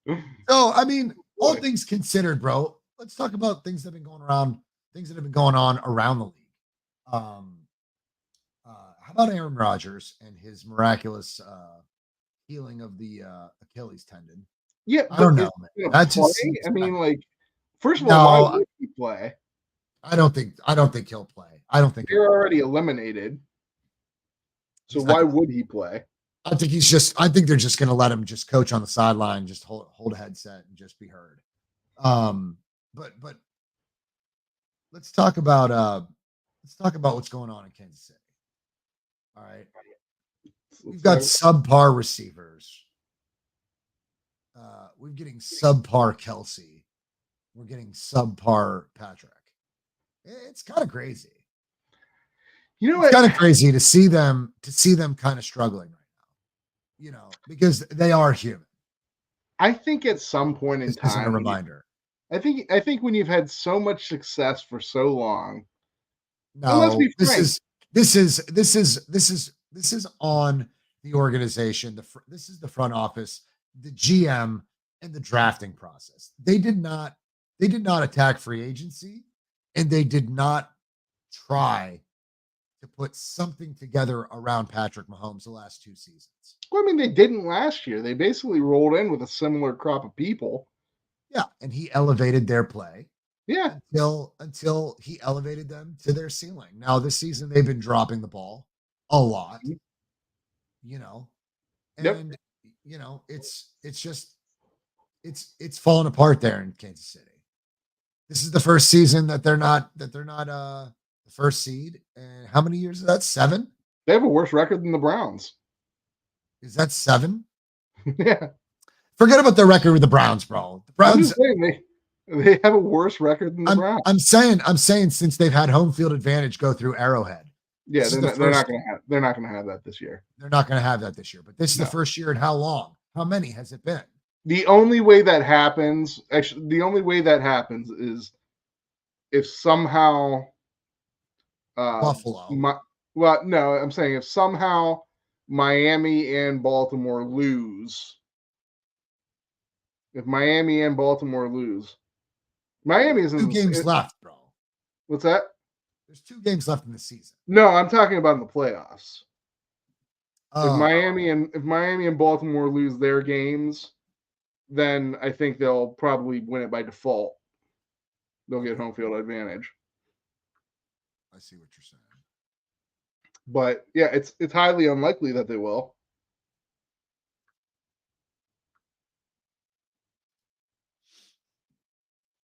game. So, I mean, all things considered, bro, let's talk about things that have been going on around the league. How about Aaron Rodgers and his miraculous healing of the Achilles tendon? Yeah, I don't know, man. That's just, I mean, like, first of all, why would he play? I don't think he'll play. I don't think they're already eliminated. So why would he play? I think they're just going to let him just coach on the sideline, just hold a headset and just be heard. But let's talk about what's going on in Kansas City. All right. We've got subpar receivers. We're getting subpar Kelce. We're getting subpar Patrick. It's kind of crazy. You know, it's kind of crazy to see them kind of struggling right now. You know, because they are human. I think at some point in time, a reminder. I think when you've had so much success for so long. No, this is on the organization. This is the front office, the GM, and the drafting process. They did not attack free agency, and they did not try to put something together around Patrick Mahomes the last 2 seasons. Well, I mean, they didn't last year. They basically rolled in with a similar crop of people. Yeah, and he elevated their play. Yeah. Until he elevated them to their ceiling. Now this season they've been dropping the ball a lot, you know. And you know, it's just it's falling apart there in Kansas City. This is the first season that they're not the first seed. And how many years is that? 7? They have a worse record than the Browns. Is that 7? Yeah. Forget about the record with the Browns, bro. The Browns they have a worse record than the Browns. I'm saying since they've had home field advantage go through Arrowhead. Yeah, they're not going to have that this year. They're not going to have that this year. But this is the first year in how long? How many has it been? The only way that happens is if somehow Buffalo. No, I'm saying if somehow Miami and Baltimore lose. If Miami and Baltimore lose, Miami is 2 games left, bro. What's that? There's 2 games left in the season. No, I'm talking about in the playoffs. Oh. If Miami and Baltimore lose their games, then I think they'll probably win it by default. They'll get home field advantage. I see what you're saying. But yeah, it's highly unlikely that they will.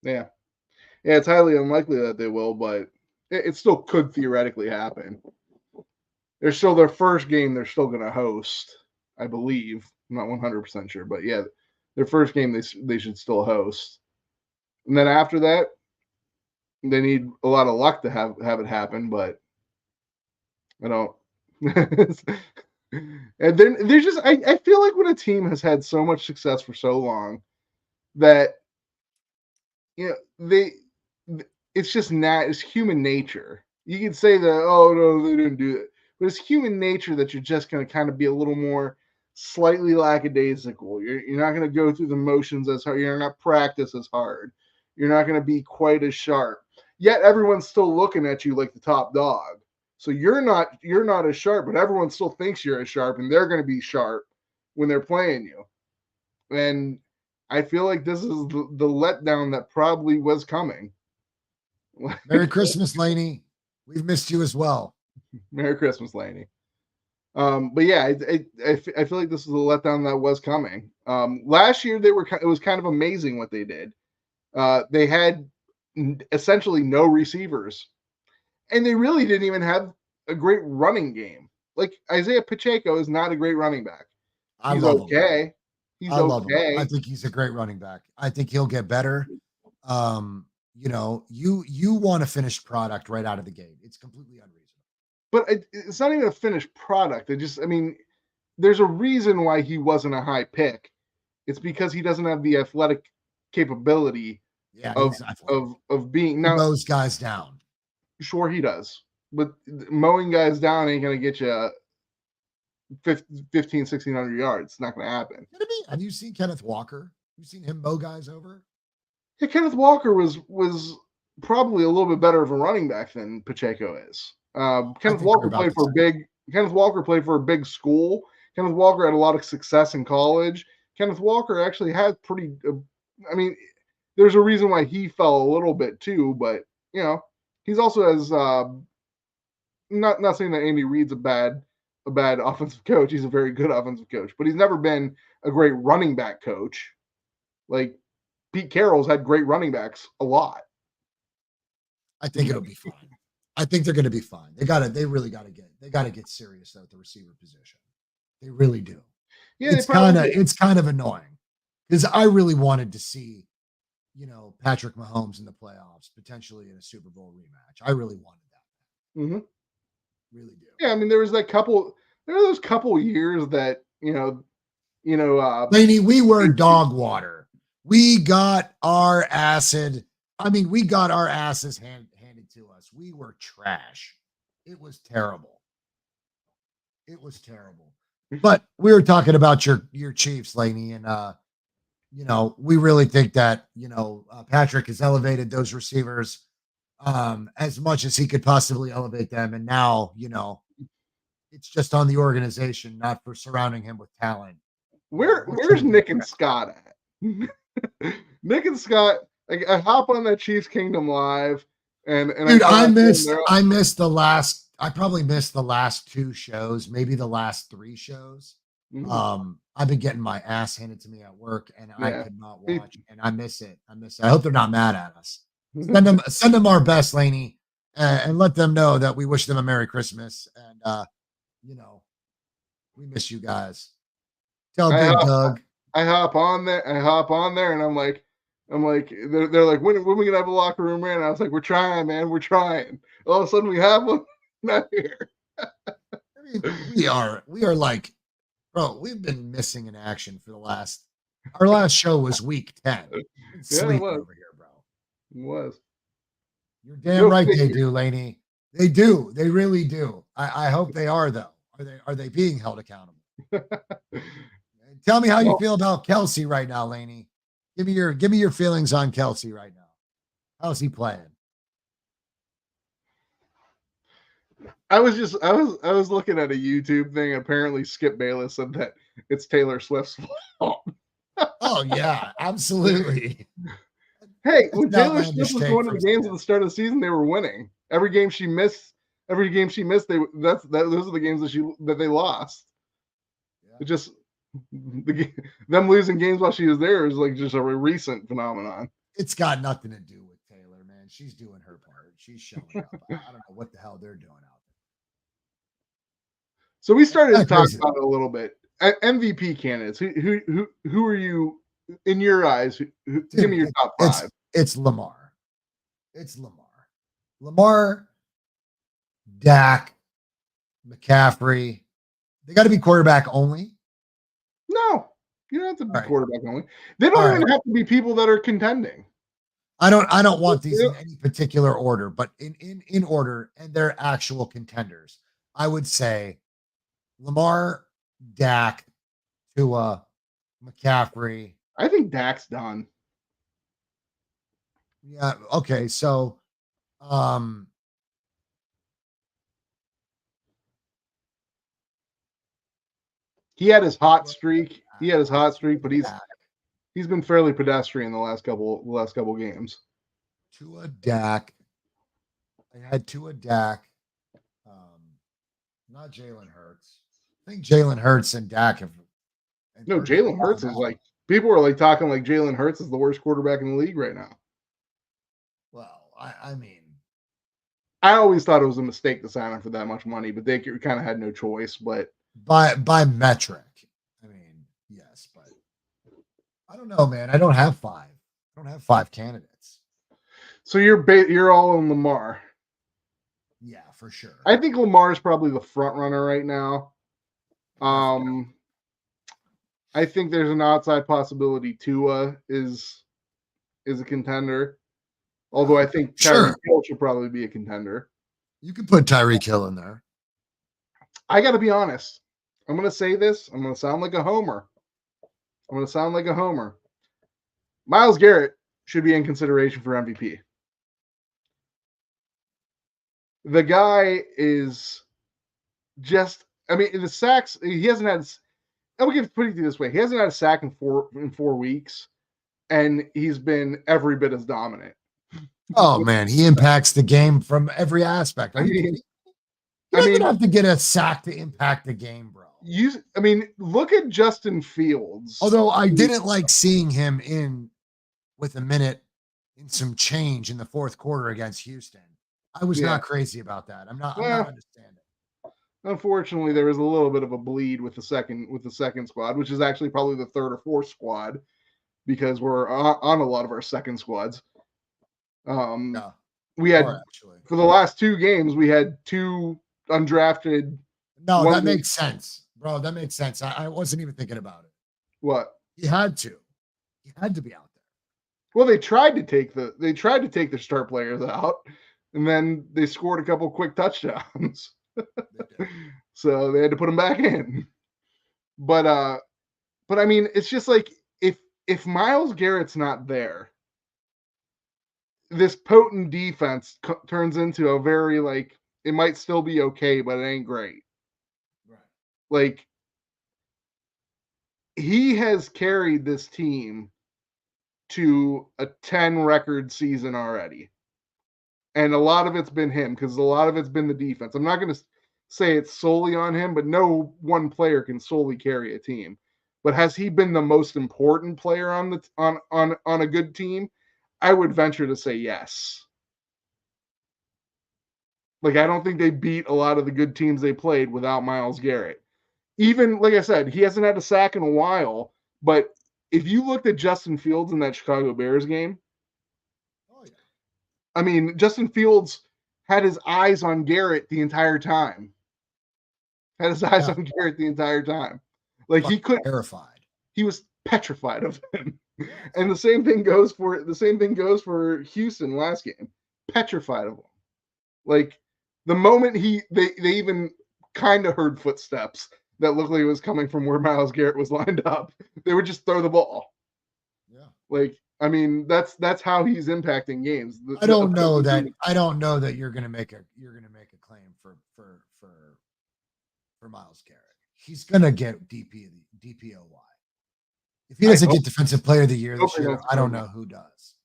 Yeah, it's highly unlikely that they will, but it still could theoretically happen. They're still their first game. They're still going to host, I believe. I'm not 100% sure, but yeah, their first game they should still host. And then after that, they need a lot of luck to have it happen, but I don't. And then there's just I feel like when a team has had so much success for so long that it's just it's human nature. You can say that, oh no, they didn't do it, but it's human nature that you're just going to kind of be a little more slightly lackadaisical. You're not going to go through the motions as hard. You're not practice as hard. You're not going to be quite as sharp. Yet everyone's still looking at you like the top dog. So you're not as sharp, but everyone still thinks you're as sharp, and they're going to be sharp when they're playing you. And I feel like this is the letdown that probably was coming. Merry Christmas, Laney. We've missed you as well. Merry Christmas, Laney. But yeah, I feel like this is a letdown that was coming. Last year it was kind of amazing what they did. They had essentially no receivers, and they really didn't even have a great running game. Like Isaiah Pacheco is not a great running back. He's okay. I love him. I think he's a great running back. I think he'll get better. You want a finished product right out of the gate. It's completely unreasonable. But it's not even a finished product. There's a reason why he wasn't a high pick. It's because he doesn't have the athletic capability of being now mows guys down. Sure, he does. But mowing guys down ain't going to get you 15, 1,600 yards. It's not going to happen. Have you seen Kenneth Walker? You seen him mow guys over? Yeah, Kenneth Walker was probably a little bit better of a running back than Pacheco is. Kenneth Walker played for a big school. Kenneth Walker had a lot of success in college. Kenneth Walker actually had there's a reason why he fell a little bit too, but he's also has not saying that Andy Reid's a bad offensive coach. He's a very good offensive coach, but he's never been a great running back coach. Like Pete Carroll's had great running backs a lot. I think it'll be fine. I think they're going to be fine. They really got to get serious though at the receiver position. They really do. Yeah, it's kind of annoying because I really wanted to see, Patrick Mahomes in the playoffs, potentially in a Super Bowl rematch. I really wanted that. Mm-hmm. Really do. Yeah, there were those couple years that, Laney, we were dog water. We got our acid. We got our asses handed to us. We were trash. It was terrible. But we were talking about your Chiefs, Laney, and we really think that Patrick has elevated those receivers as much as he could possibly elevate them. And now, it's just on the organization, not for surrounding him with talent. Where's Nick and Scott at? Nick and Scott, I hop on that Chiefs Kingdom live, and dude, I probably missed the last 2 shows, maybe the last 3 shows. I've been getting my ass handed to me at work, and I could not watch, and I miss it. I hope they're not mad at us. Send them our best, Laney, and let them know that we wish them a Merry Christmas, and we miss you guys. Tell Big Doug. I hop on there, and I'm like, they're like, when are we gonna have a locker room rant? I was like, we're trying, man, we're trying. All of a sudden, we have one. Not here. I mean, we are like, bro, we've been missing in action for our last show was week 10. Sleep over here, bro. It was. You're damn right they do, Laney. They do. They really do. I hope they are, though. Are they being held accountable? Tell me how you feel about Kelsey right now, Laney. Give me your feelings on Kelsey right now. How's he playing? I was looking at a YouTube thing. Apparently, Skip Bayless said that it's Taylor Swift's fault. Oh yeah, absolutely. Hey, when Taylor Swift was going to the games at the start of the season, they were winning. Every game she missed, those are the games that they lost. Yeah. It just them losing games while she was there is like just a recent phenomenon. It's got nothing to do with Taylor, man. She's doing her part. She's showing up. I don't know what the hell they're doing out there. So we started to talk about it a little bit. MVP candidates. Who are you in your eyes? Give me your top 5. It's Lamar. It's Lamar, Dak, McCaffrey. They got to be quarterback only. No, you don't have to be quarterback only. They don't even have to be people that are contending. I don't want these in any particular order, but in order, and they're actual contenders. I would say Lamar, Dak, Tua, McCaffrey. I think Dak's done. Yeah. Okay. So, he had his hot streak. But he's been fairly pedestrian the last couple games. Tua, Dak. I had Tua, Dak. Not Jalen Hurts. I think Jalen Hurts and Dak have. No, Jalen Hurts is like, people are like talking like Jalen Hurts is the worst quarterback in the league right now. Well, I mean, I always thought it was a mistake to sign him for that much money, but they kind of had no choice. But by metric, I mean, yes, but I don't know, man. I don't have 5. I don't have 5 candidates. So you're all in Lamar. Yeah, for sure. I think Lamar is probably the front runner right now. I think there's an outside possibility Tua is a contender. Although I think Tyreek Hill should probably be a contender. You can put Tyreek Hill in there. I got to be honest. I'm going to say this. I'm going to sound like a homer. Myles Garrett should be in consideration for MVP. The guy is just, I mean, the sacks, he hasn't had, I will put it this way. He hasn't had a sack in 4 weeks, and he's been every bit as dominant. Oh, man, he impacts the game from every aspect. You don't have to get a sack to impact the game, bro. Look at Justin Fields. Although I didn't like seeing him in with a minute in some change in the fourth quarter against Houston. I was not crazy about that. I'm not understanding. Unfortunately, there was a little bit of a bleed with the second squad, which is actually probably the third or fourth squad, because we're on a lot of our second squads. We had for the last 2 games, we had 2 undrafted. No, that makes sense, bro. That makes sense. I wasn't even thinking about it. What? He had to be out there. Well, they tried to take their star players out, and then they scored a couple quick touchdowns. So they had to put them back in. But I mean, it's just like if Myles Garrett's not there, this potent defense turns into a very like it might still be okay, but it ain't great. Right. Like he has carried this team to a 10 record season already. And a lot of it's been him because a lot of it's been the defense. I'm not going to say it's solely on him, but no one player can solely carry a team. But has he been the most important player on the on a good team? I would venture to say yes. Like I don't think they beat a lot of the good teams they played without Myles Garrett. Even like I said, he hasn't had a sack in a while, but if you looked at Justin Fields in that Chicago Bears game, Oh yeah. I mean, Justin Fields had his eyes on Garrett the entire time. Had his eyes on Garrett the entire time. Like he couldn't. Terrified. He was petrified of him. Yeah. And the same thing goes for Houston last game. Petrified of him. Like the moment they even kind of heard footsteps that looked like it was coming from where Myles Garrett was lined up, they would just throw the ball. Yeah. Like I mean, that's how he's impacting games. I don't know that you're gonna make a claim for Myles Garrett. He's gonna get DPOY. If he doesn't get Defensive Player of the Year this year, I don't know who does.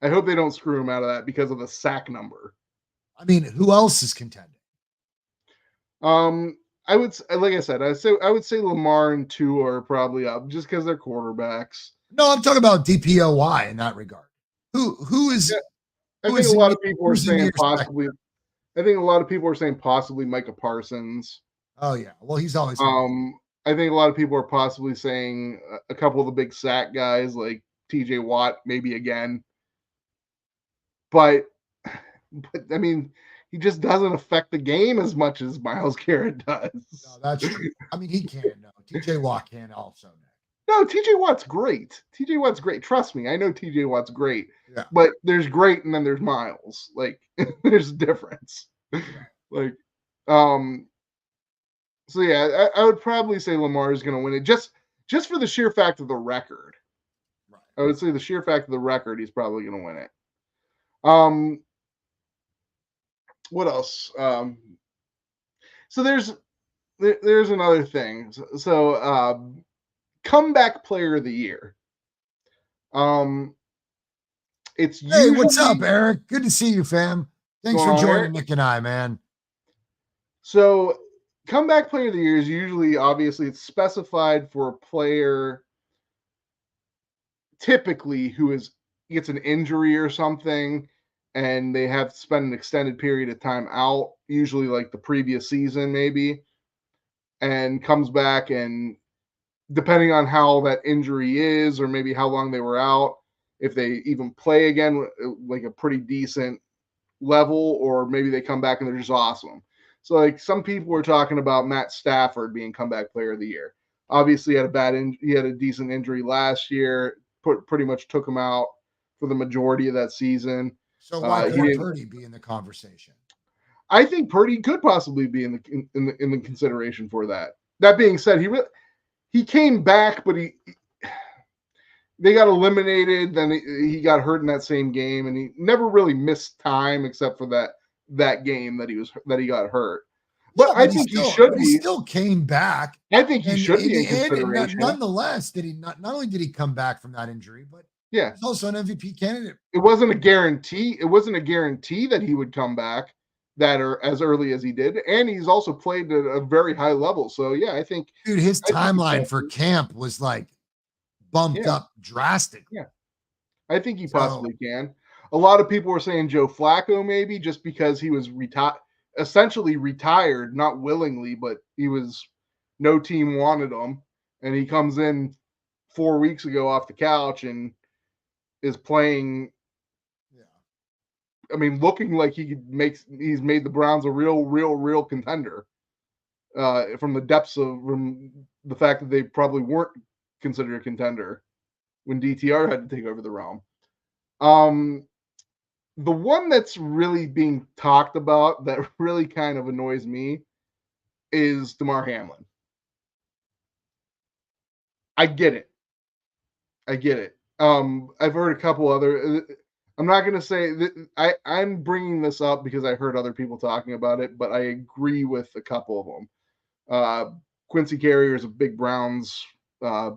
I hope they don't screw him out of that because of the sack number. I mean, who else is contending? I would, like I said, I would say Lamar and Tua are probably up just because they're quarterbacks. No, I'm talking about DPOY in that regard. Who is? Yeah, I think a lot of people are saying possibly. I think a lot of people are saying possibly Micah Parsons. Oh yeah, well he's always. I think a lot of people are possibly saying a couple of the big sack guys like T.J. Watt maybe again. But I mean, he just doesn't affect the game as much as Myles Garrett does. No, that's true. I mean, he can. No, T.J. Watt can also. No, T.J. Watt's great. T.J. Watt's great. Trust me, I know T.J. Watt's great. Yeah. But there's great and then there's Myles. Like there's a difference. Right. Like, so yeah, I would probably say Lamar is going to win it just for the sheer fact of the record. Right. I would say the sheer fact of the record, he's probably going to win it. What else? So there's another thing. So comeback player of the year. It's hey, what's up, Eric? Good to see you, fam. Thanks for joining Nick and I, man. So comeback player of the year is usually, obviously, it's specified for a player typically who gets an injury or something and they have to spend an extended period of time out, usually like the previous season maybe, and comes back, and depending on how that injury is or maybe how long they were out, if they even play again like a pretty decent level, or maybe they come back and they're just awesome. So like some people were talking about Matt Stafford being comeback player of the year. Obviously he had a decent injury last year, pretty much took him out for the majority of that season. So why could Purdy be in the conversation? I think Purdy could possibly be in the consideration for that. That being said, he came back, but they got eliminated. Then he got hurt in that same game, and he never really missed time except for that game that he got hurt. But I think he should be. He still came back. I think he should be in consideration. Nonetheless, not only did he come back from that injury, but yeah, he's also an MVP candidate. It wasn't a guarantee. It wasn't a guarantee that he would come back as early as he did, and he's also played at a very high level. So yeah, I think, dude, his timeline for camp was like bumped up drastically. Yeah, I think he possibly can. A lot of people were saying Joe Flacco maybe just because he was essentially retired, not willingly, but no team wanted him, and he comes in 4 weeks ago off the couch and is playing. I mean, looking like he's made the Browns a real contender from the depths of the fact that they probably weren't considered a contender when DTR had to take over the realm. The one that's really being talked about that really kind of annoys me is Damar Hamlin. I get it. I've heard a couple other. I'm not going to say that I'm bringing this up because I heard other people talking about it, but I agree with a couple of them. Quincy Carrier is a big uh,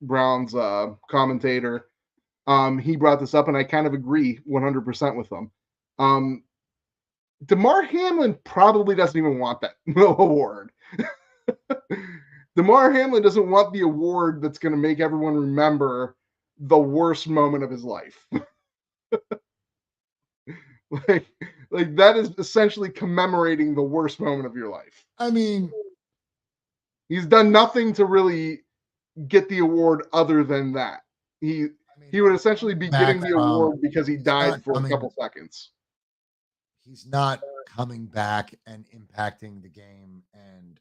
Browns commentator. He brought this up, and I kind of agree 100% with him. Damar Hamlin probably doesn't even want that award. Damar Hamlin doesn't want the award that's going to make everyone remember the worst moment of his life. like, like that is essentially commemorating the worst moment of your life. I mean, he's done nothing to really get the award other than that. He would essentially be getting the award because he died for a couple seconds. He's not coming back and impacting the game, and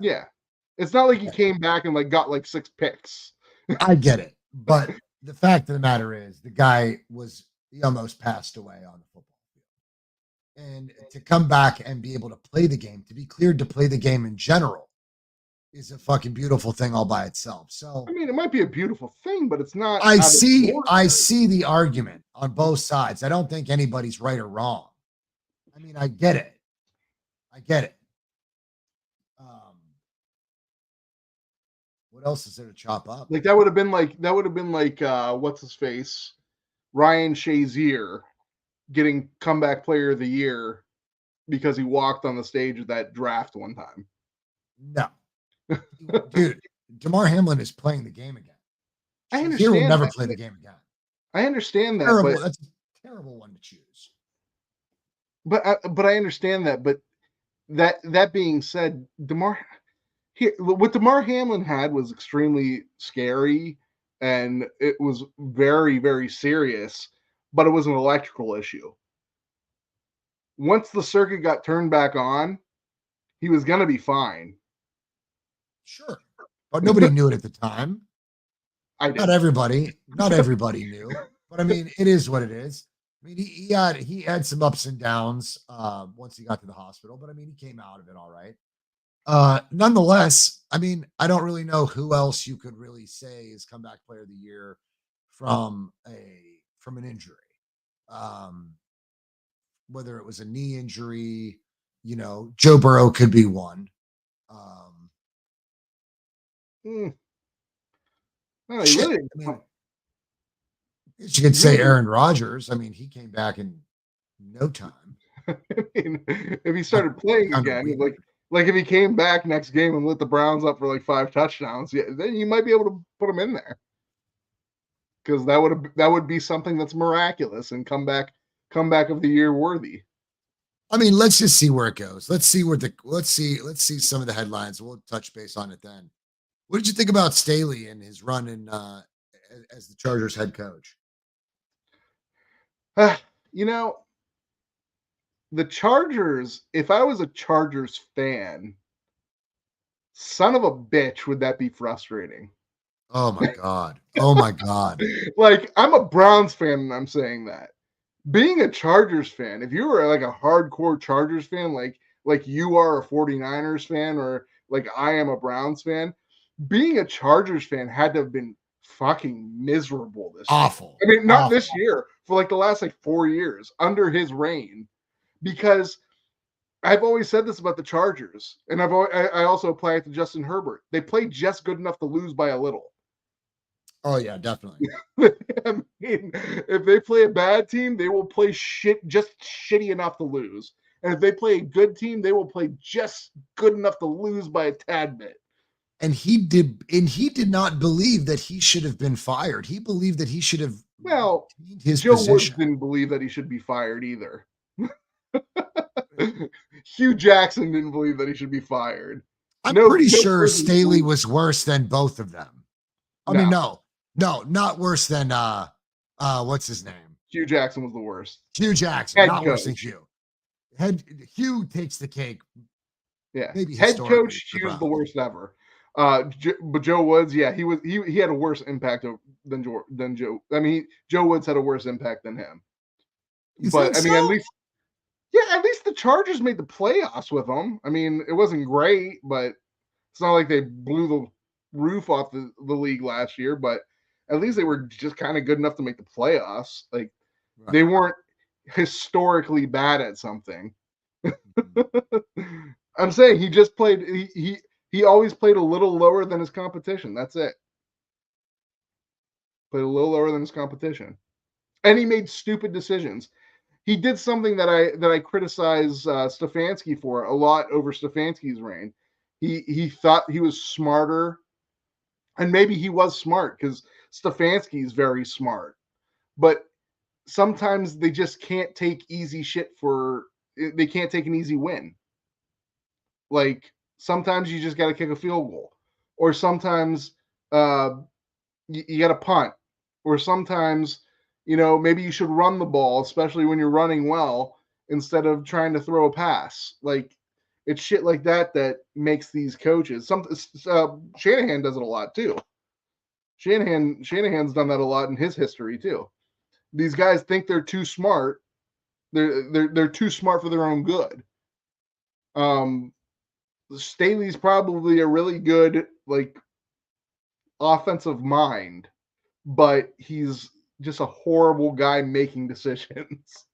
yeah, it's not like he came back and like got like 6 picks. I get it, but the fact of the matter is, the guy he almost passed away on the football field, and to come back and be able to play the game, to be cleared to play the game in general, is a fucking beautiful thing all by itself. So I mean, it might be a beautiful thing, but it's not. I see the argument on both sides. I don't think anybody's right or wrong. I mean, I get it. What else is there to chop up? Like that would have been like what's his face, Ryan Shazier, getting comeback player of the year because he walked on the stage of that draft one time. No, dude, Damar Hamlin is playing the game again. I understand. He will never play the game again. I understand that. But that's a terrible one to choose. But I understand that. But that being said, what Damar Hamlin had was extremely scary, and it was very, very serious. But it was an electrical issue. Once the circuit got turned back on, he was going to be fine. Sure, but nobody knew it at the time. Not everybody knew, but I mean, it is what it is. I mean, he had some ups and downs once he got to the hospital, but I mean, he came out of it all right. Nonetheless, I mean, I don't really know who else you could really say is comeback player of the year from an injury. Whether it was a knee injury, Joe Burrow could be one. No, really, I mean, you could say Aaron Rodgers. I mean, he came back in no time. I mean, if he started playing again, like if he came back next game and lit the Browns up for like 5 touchdowns, yeah, then you might be able to put him in there, because that would be something that's miraculous and comeback of the year worthy. I mean, let's just see where it goes. Let's see some of the headlines. We'll touch base on it then. What did you think about Staley and his run in as the Chargers head coach? The Chargers, if I was a Chargers fan, son of a bitch, would that be frustrating? Oh my God. Oh my God. Like, I'm a Browns fan and I'm saying that. Being a Chargers fan, if you were like a hardcore Chargers fan, like you are a 49ers fan, or like I am a Browns fan, being a Chargers fan had to have been fucking miserable this awful year. I mean, not this year, for like the last like 4 years under his reign, because I've always said this about the Chargers, and I also apply it to Justin Herbert. They play just good enough to lose by a little. Oh yeah, definitely. I mean, if they play a bad team, they will play just shitty enough to lose. And if they play a good team, they will play just good enough to lose by a tad bit. And he did not believe that he should have been fired. He believed that he should have his Joe position. Woods didn't believe that he should be fired either. Hugh Jackson didn't believe that he should be fired. I'm pretty sure Staley was worse than both of them. I mean, no, not worse than what's his name? Hugh Jackson was the worst. Hugh Jackson, not worse than Hugh. Hugh takes the cake. Yeah, maybe head coach Hugh's the worst ever. But Joe Woods, yeah, he had a worse impact than Joe. I mean, Joe Woods had a worse impact than him. But I mean, at least the Chargers made the playoffs with him. I mean, it wasn't great, but it's not like they blew the roof off the league last year. But at least they were just kind of good enough to make the playoffs. Like, Right. They weren't historically bad at something. I'm saying he just played. He always played a little lower than his competition. That's it. Played a little lower than his competition, and he made stupid decisions. He did something that I criticize Stefanski for a lot over Stefanski's reign. He thought he was smarter, and maybe he was smart because Stefanski is very smart, but sometimes they just can't take easy shit for. They can't take an easy win. Like sometimes you just got to kick a field goal, or sometimes you got to punt, or sometimes maybe you should run the ball, especially when you're running well, instead of trying to throw a pass. Like it's shit like that that makes these coaches. Shanahan does it a lot too. Shanahan's done that a lot in his history too. These guys think they're too smart. They're too smart for their own good. Staley's probably a really good offensive mind, but he's just a horrible guy making decisions.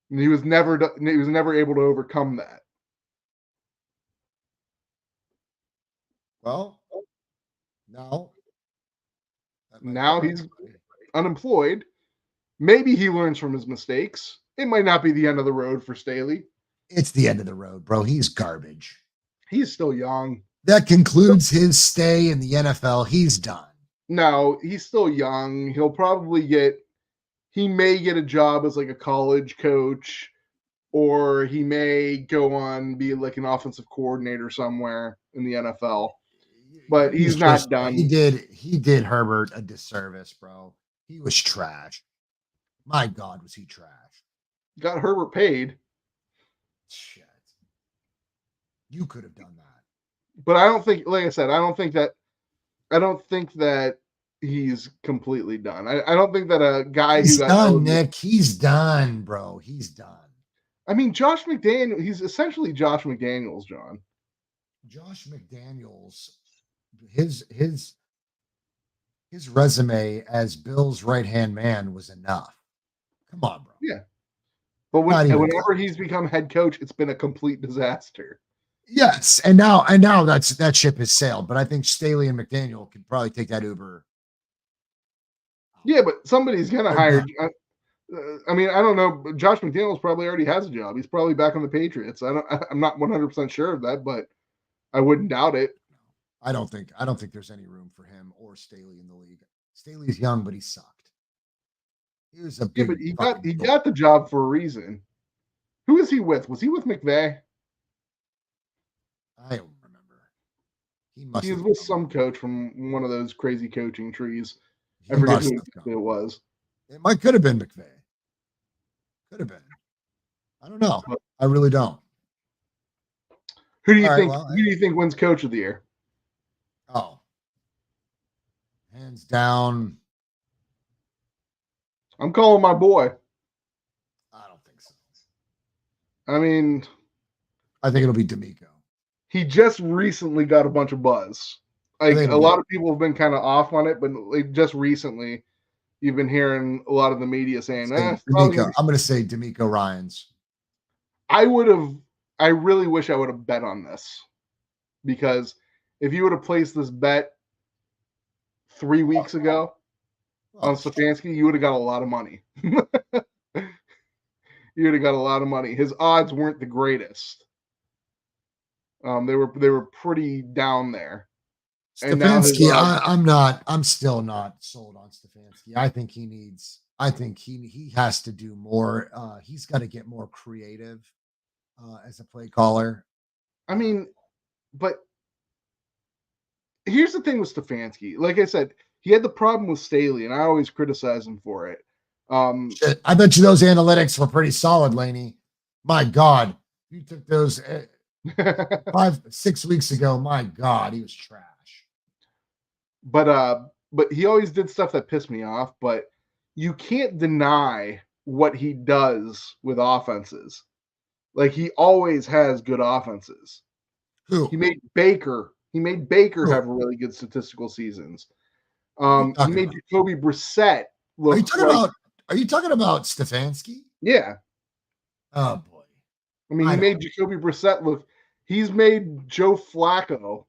He was never able to overcome that. Well, now he's unemployed. Maybe he learns from his mistakes. It might not be the end of the road for Staley. It's the end of the road, bro. He's garbage. He's still young. That concludes his stay in the NFL. He's done. No, he's still young. He may get a job as like a college coach, or he may go on be like an offensive coordinator somewhere in the NFL. But he's not done. He did Herbert a disservice, bro. He was trash. My God, was he trash. Got Herbert paid. Shit. You could have done that. But I don't think, like I said, I don't think that he's completely done. I don't think that a guy he's done, Nick. He's done, bro. He's done. I mean, Josh McDaniels, he's essentially Josh McDaniels, John. Josh McDaniels, his resume as Bill's right-hand man was enough. Come on, bro. Yeah. But whenever he's become head coach, it's been a complete disaster. Yes, and now that ship has sailed. But I think Staley and McDaniel could probably take that Uber. Yeah, but somebody's gonna hire. I mean, I don't know. Josh McDaniels probably already has a job. He's probably back on the Patriots. I'm not 100% sure of that, but I wouldn't doubt it. I don't think there's any room for him or Staley in the league. Staley's young, but he sucked. He was a big. Yeah, but he got the job for a reason. Who is he with? Was he with McVay? I don't remember. He was with some coach from one of those crazy coaching trees. I forget who it was. It could have been McVay. Could have been. I don't know. I really don't. Who do you think? Who do you think wins Coach of the Year? Oh, hands down. I'm calling my boy. I don't think so. I mean, I think it'll be D'Amico. He just recently got a bunch of buzz. Like a lot of people have been kind of off on it, but like just recently, you've been hearing a lot of the media saying, D'Amico. I'm going to say D'Amico Ryans. I really wish I would have bet on this, because if you would have placed this bet 3 weeks ago on Stefanski, you would have got a lot of money. You would have got a lot of money. His odds weren't the greatest. They were pretty down there. Stefanski, I'm still not sold on Stefanski. I think he has to do more. He's got to get more creative as a play caller. I mean, but here's the thing with Stefanski. Like I said, he had the problem with Staley, and I always criticize him for it. I bet you those analytics were pretty solid, Laney. My God, you took those 5-6 weeks ago. My God, he was trash. But he always did stuff that pissed me off. But you can't deny what he does with offenses. Like, he always has good offenses. Who? He made Baker have really good statistical seasons. He made Jacoby Brissett look. Are you talking about Are you talking about Stefanski? Yeah. Oh boy. I mean, he made Jacoby Brissett look. He's made Joe Flacco.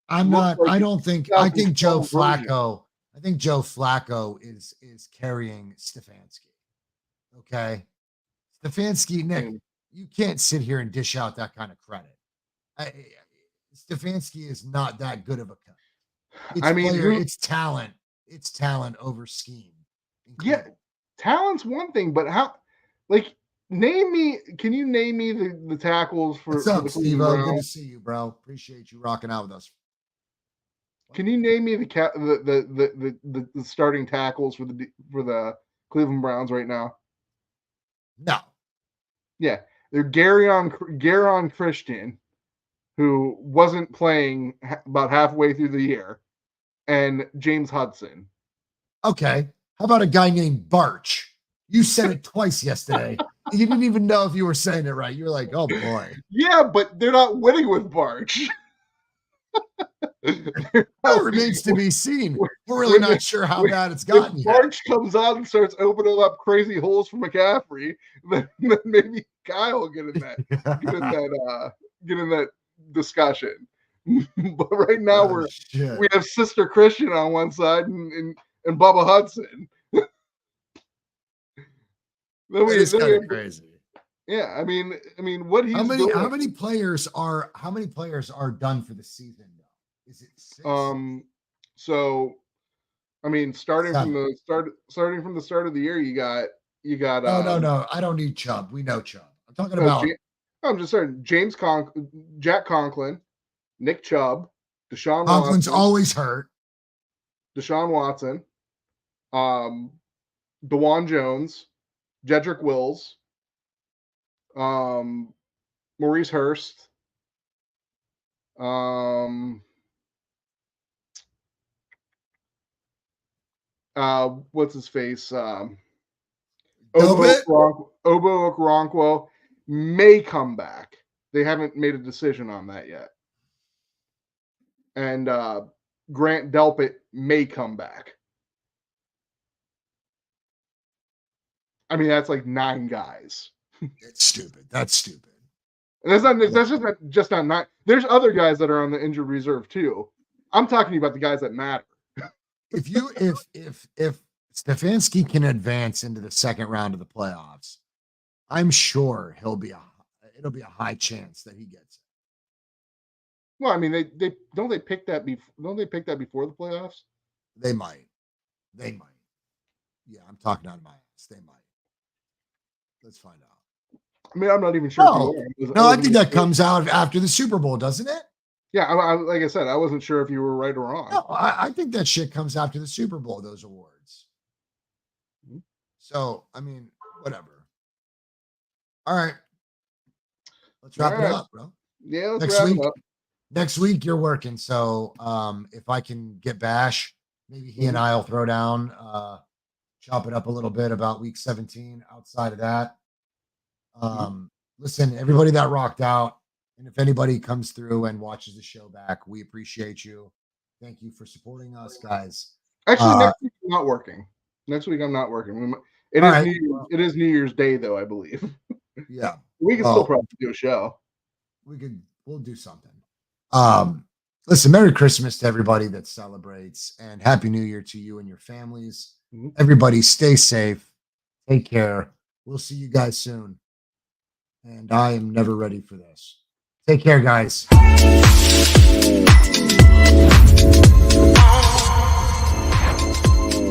I'm not. Like I don't think. I think Joe Flacco. I think Joe Flacco is carrying Stefanski. Okay, Stefanski, Nick, you can't sit here and dish out that kind of credit. Stefanski is not that good of a coach. It's it's talent. It's talent over scheme. Incredible. Yeah, talent's one thing, but how? Like, can you name me the tackles for? What's up, Steve-O? Good to see you, bro. Appreciate you rocking out with us. Can you name me the starting tackles for the Cleveland Browns right now? No. Yeah, they're Garon Christian, who wasn't playing about halfway through the year, and James Hudson. Okay. How about a guy named Barch? You said it twice yesterday. You didn't even know if you were saying it right. You were like, oh boy. Yeah, but they're not winning with Barch. That remains to be seen. We're really not sure how bad it's gotten. If Barch comes out and starts opening up crazy holes for McCaffrey, then maybe Kyle will get in that discussion. But right now we have Sister Christian on one side and Bubba Hudson. It's kind of crazy. Yeah, I mean, what he's doing. How many players are done for the season? Is it 6? So, I mean, starting from the start of the year, you got. No. I don't need Chubb. We know Chubb. I'm talking about. I'm just saying Jack Conklin, Nick Chubb, Deshaun Conklin's Watson, always hurt. Deshaun Watson, DeJuan Jones, Jedrick Wills, Maurice Hurst, what's his face? Obo Okoronkwo may come back. They haven't made a decision on that yet. And Grant Delpit may come back. I mean, that's like 9 guys. It's stupid. That's stupid. And that's just not 9. There's other guys that are on the injured reserve too. I'm talking about the guys that matter. If Stefanski can advance into the second round of the playoffs, I'm sure it'll be a high chance that he gets it. Well, I mean, they pick that before the playoffs? They might. Yeah, I'm talking out of my ass. They might. Let's find out. I mean, I'm not even sure. I think that comes out after the Super Bowl, doesn't it? Yeah, I like I said, I wasn't sure if you were right or wrong. No, I think that shit comes after the Super Bowl, those awards. Mm-hmm. So, I mean, whatever. All right. Let's wrap it up, bro. Yeah, let's wrap it up. Next week, you're working. So, if I can get Bash, maybe he and I will throw down, chop it up a little bit about week 17 outside of that. Listen, everybody that rocked out, and if anybody comes through and watches the show back, we appreciate you. Thank you for supporting us, guys. Actually, next week I'm not working. Next week I'm not working. It is New Year's Day, though, I believe. Yeah, we can still probably do a show. We'll do something. Listen, Merry Christmas to everybody that celebrates, and Happy New Year to you and your families. Mm-hmm. Everybody, stay safe. Take care. We'll see you guys soon. And I am never ready for this. Take care, guys.